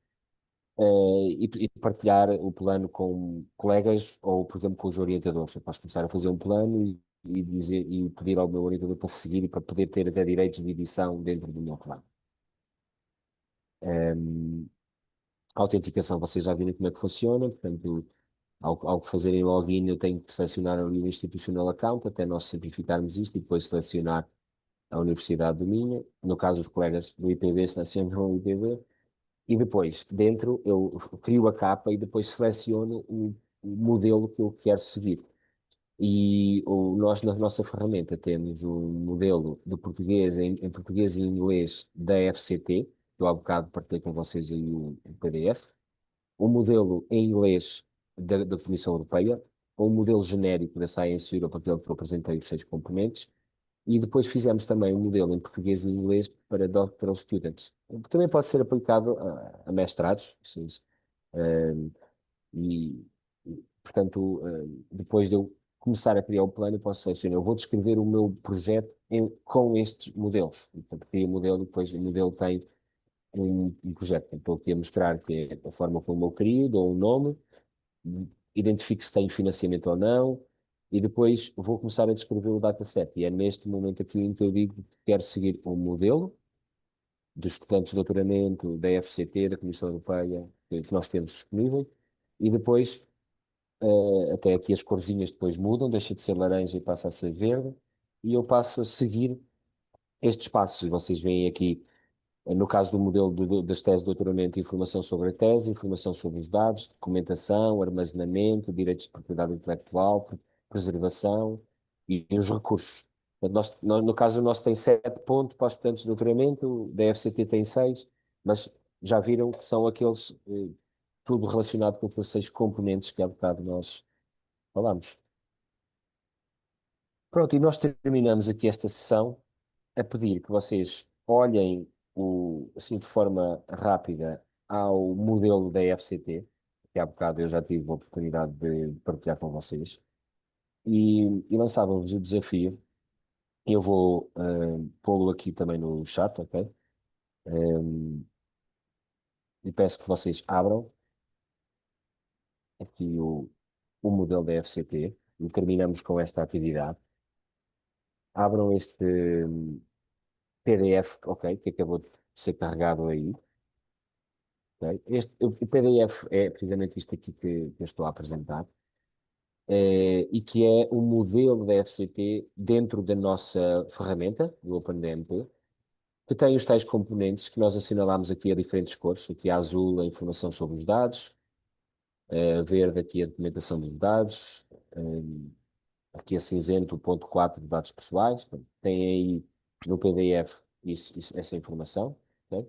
e partilhar o plano com colegas ou, por exemplo, com os orientadores. Eu posso começar a fazer um plano e pedir ao meu orientador para seguir e para poder ter até direitos de edição dentro do meu plano. A autenticação, vocês já viram como é que funciona, portanto, ao fazerem login, eu tenho que selecionar ali o Institutional Account, até nós simplificarmos isto e depois selecionar a Universidade do Minho. No caso, os colegas do IPB selecionam o IPB. E depois, dentro, eu crio a capa e depois seleciono o modelo que eu quero seguir. E nós, na nossa ferramenta, temos um modelo de português, em português e inglês da FCT, que eu há bocado partilhei com vocês aí o PDF, um modelo em inglês da Comissão Europeia, um modelo genérico da Science Europe, aquele que eu apresentei, os 6 componentes, e depois fizemos também um modelo em português e inglês para doctoral students. Também pode ser aplicado a mestrados, e, portanto, depois de eu começar a criar o plano, eu posso selecionar, eu vou descrever o meu projeto com estes modelos. Portanto, crio o modelo, depois o modelo tem um projeto. Portanto, estou aqui a mostrar que é a forma como eu crio, dou um nome, identifico se tem financiamento ou não, e depois vou começar a descrever o dataset. E é neste momento aqui em que eu digo que quero seguir um modelo dos estudantes de doutoramento, da FCT, da Comissão Europeia, que nós temos disponível, e depois até aqui as corzinhas depois mudam, deixa de ser laranja e passa a ser verde, e eu passo a seguir estes passos. E vocês veem aqui, no caso do modelo das teses de doutoramento, informação sobre a tese, informação sobre os dados, documentação, armazenamento, direitos de propriedade intelectual, preservação e os recursos. Portanto, no caso, o nosso tem 7 pontos para os estudantes de doutoramento, da FCT tem 6, mas já viram que são aqueles, tudo relacionado com aqueles 6 componentes que há bocado nós falamos. Pronto, e nós terminamos aqui esta sessão a pedir que vocês olhem assim de forma rápida ao modelo da FCT, que há bocado eu já tive a oportunidade de partilhar com vocês, e lançava-vos o desafio. Eu vou pô-lo aqui também no chat, ok? E peço que vocês abram aqui o modelo da FCT e terminamos com esta atividade. Abram este PDF, ok, que acabou de ser carregado aí. Ok? O PDF é precisamente isto aqui que eu estou a apresentar, e que é o modelo da FCT dentro da nossa ferramenta, do OpenDMP, que tem os tais componentes que nós assinalámos aqui a diferentes cores. Aqui a azul a informação sobre os dados, a verde aqui a documentação dos dados, aqui a cinzento o ponto 4 de dados pessoais. Tem aí no PDF essa informação. Ok?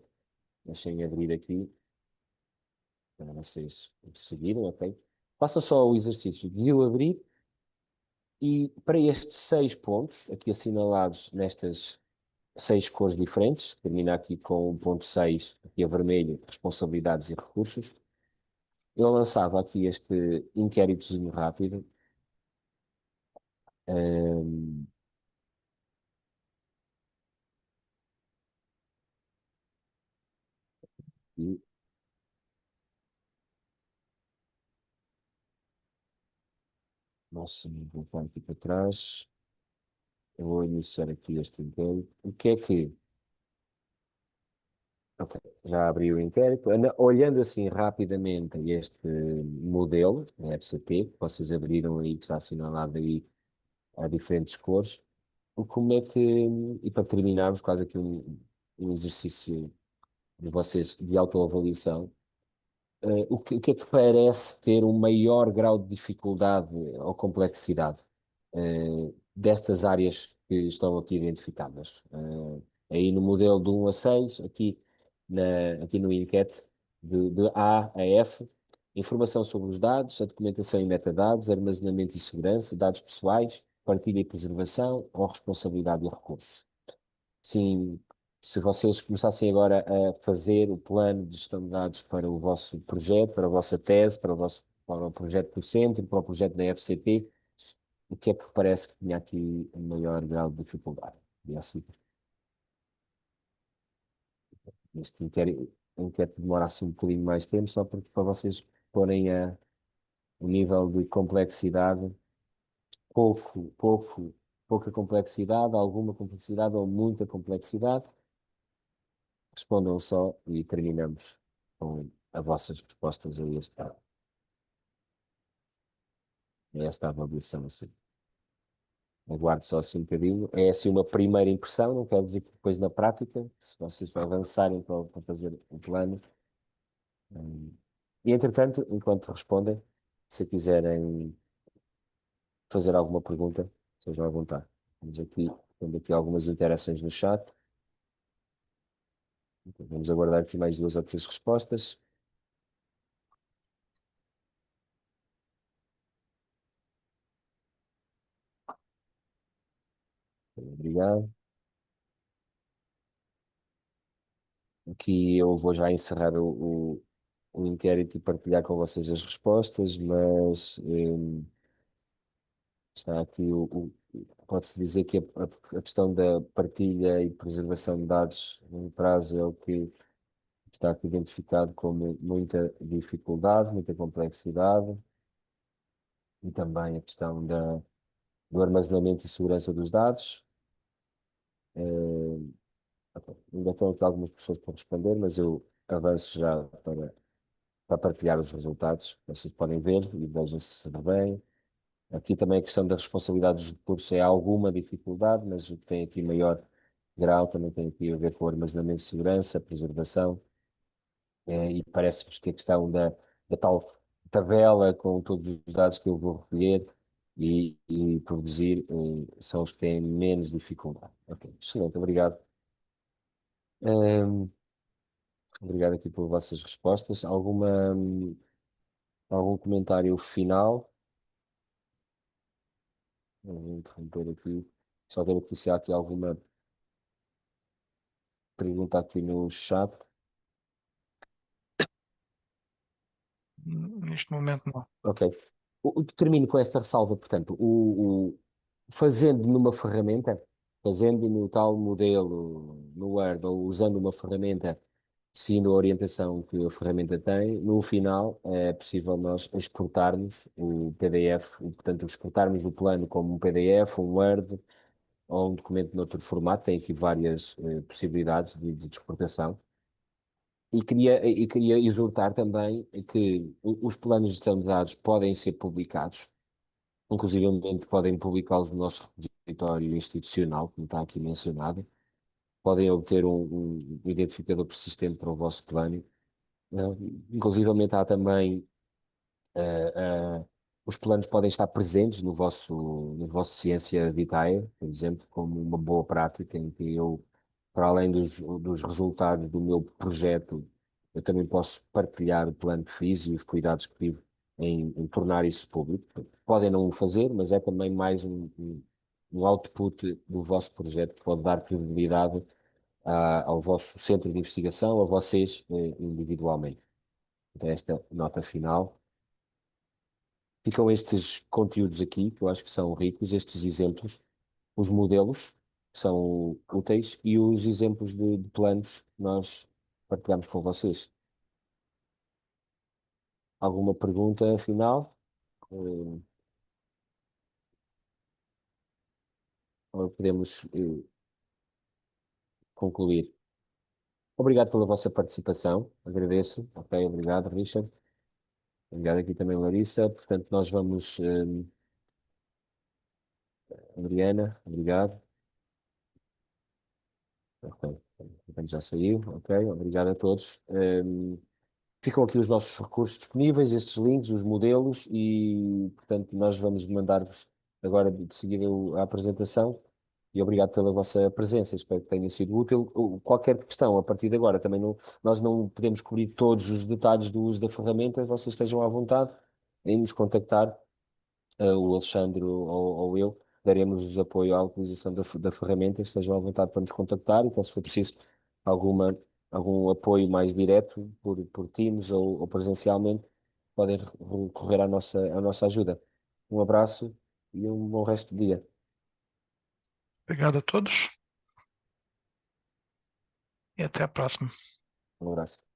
Deixem abrir aqui para vocês seguirem, ok? Faça só o exercício de o abrir e para estes 6 pontos, aqui assinalados nestas 6 cores diferentes, termina aqui com o ponto 6, aqui a vermelho, responsabilidades e recursos, eu lançava aqui este inquéritozinho rápido. ehm, e, nossa, vou voltar aqui para trás, eu vou iniciar aqui este inquérito. O que é que Ok, já abri o inquérito. Olhando assim rapidamente este modelo, a FCT, que vocês abriram aí, que está assinalado aí a diferentes cores, como é que, e para terminarmos quase aqui um exercício de vocês de autoavaliação, o que é que parece ter um maior grau de dificuldade ou complexidade destas áreas que estão aqui identificadas? Aí no modelo de 1 a 6, aqui no enquete, de A a F, informação sobre os dados, a documentação e metadados, armazenamento e segurança, dados pessoais, partilha e preservação ou responsabilidade e recursos. Sim, se vocês começassem agora a fazer o plano de gestão de dados para o vosso projeto, para a vossa tese, para o projeto do centro, para o projeto da FCT, o que é que parece que tinha aqui um maior grau de dificuldade? E assim, este inquérito demora assim um bocadinho mais tempo, só para vocês porem o nível de complexidade, pouco, pouco, pouca complexidade, alguma complexidade ou muita complexidade. respondam só e terminamos com as vossas respostas a esta avaliação assim. Aguardo só assim um bocadinho. É assim uma primeira impressão, não quer dizer que depois na prática, se vocês avançarem para fazer o plano. E entretanto, enquanto respondem, se quiserem fazer alguma pergunta, sejam à vontade. Temos aqui algumas interações no chat. Então, vamos aguardar aqui mais 2 ou 3 respostas. Obrigado. Aqui eu vou já encerrar o inquérito e partilhar com vocês as respostas, mas está aqui pode-se dizer que a questão da partilha e preservação de dados em prazo é o que está aqui identificado como muita dificuldade, muita complexidade, e também a questão do armazenamento e segurança dos dados. Ainda estão aqui algumas pessoas para responder, mas eu avanço já para partilhar os resultados. Vocês podem ver e vejam se bem. Aqui também a questão da responsabilidade dos recursos é alguma dificuldade, mas o que tem aqui maior grau também tem aqui a ver com o armazenamento de segurança, preservação, e parece-vos que a questão da tal tabela com todos os dados que eu vou recolher e produzir são os que têm menos dificuldade. Ok, excelente, obrigado. Obrigado aqui por vossas respostas. Algum comentário final? Vou interromper aqui. Só ver aqui se há aqui alguma pergunta aqui no chat.
Neste momento não.
Ok. Termino com esta ressalva, portanto, fazendo numa ferramenta, fazendo no tal modelo no Word ou usando uma ferramenta, seguindo a orientação que a ferramenta tem, no final é possível nós exportarmos o PDF, portanto, exportarmos o plano como um PDF, um Word ou um documento noutro formato, tem aqui várias possibilidades de exportação. E queria exortar também que os planos standardizados podem ser publicados, inclusivamente podem publicá-los no nosso repositório institucional, como está aqui mencionado, podem obter um identificador persistente para o vosso plano. Inclusivamente há também eh, eh, os planos podem estar presentes no vosso Ciência Vitae, por exemplo, como uma boa prática em que eu, para além dos resultados do meu projeto, eu também posso partilhar o plano que fiz e os cuidados que tive em tornar isso público. Podem não o fazer, mas é também mais um output do vosso projeto que pode dar credibilidade ao vosso centro de investigação, a vocês individualmente. Então, esta nota final. Ficam estes conteúdos aqui, que eu acho que são ricos, estes exemplos, os modelos, que são úteis, e os exemplos de planos que nós partilhamos com vocês. Alguma pergunta final? Eh, Ou podemos concluir? Obrigado pela vossa participação, agradeço. Ok, obrigado, Richard. Obrigado aqui também, Larissa. Portanto, nós vamos. Adriana, obrigado. Ok, portanto, já saiu. Ok, obrigado a todos. Ficam aqui os nossos recursos disponíveis, estes links, os modelos, e, portanto, nós vamos mandar-vos agora de seguida a apresentação. E obrigado pela vossa presença, espero que tenha sido útil. Qualquer questão a partir de agora, também não, nós não podemos cobrir todos os detalhes do uso da ferramenta, vocês estejam à vontade em nos contactar, o Alexandre ou eu, daremos-vos apoio à utilização da ferramenta, estejam à vontade para nos contactar, então se for preciso alguma, algum apoio mais direto por Teams ou presencialmente, podem recorrer à nossa ajuda. Um abraço e um bom resto de dia.
Obrigado a todos e até a próxima.
Um abraço.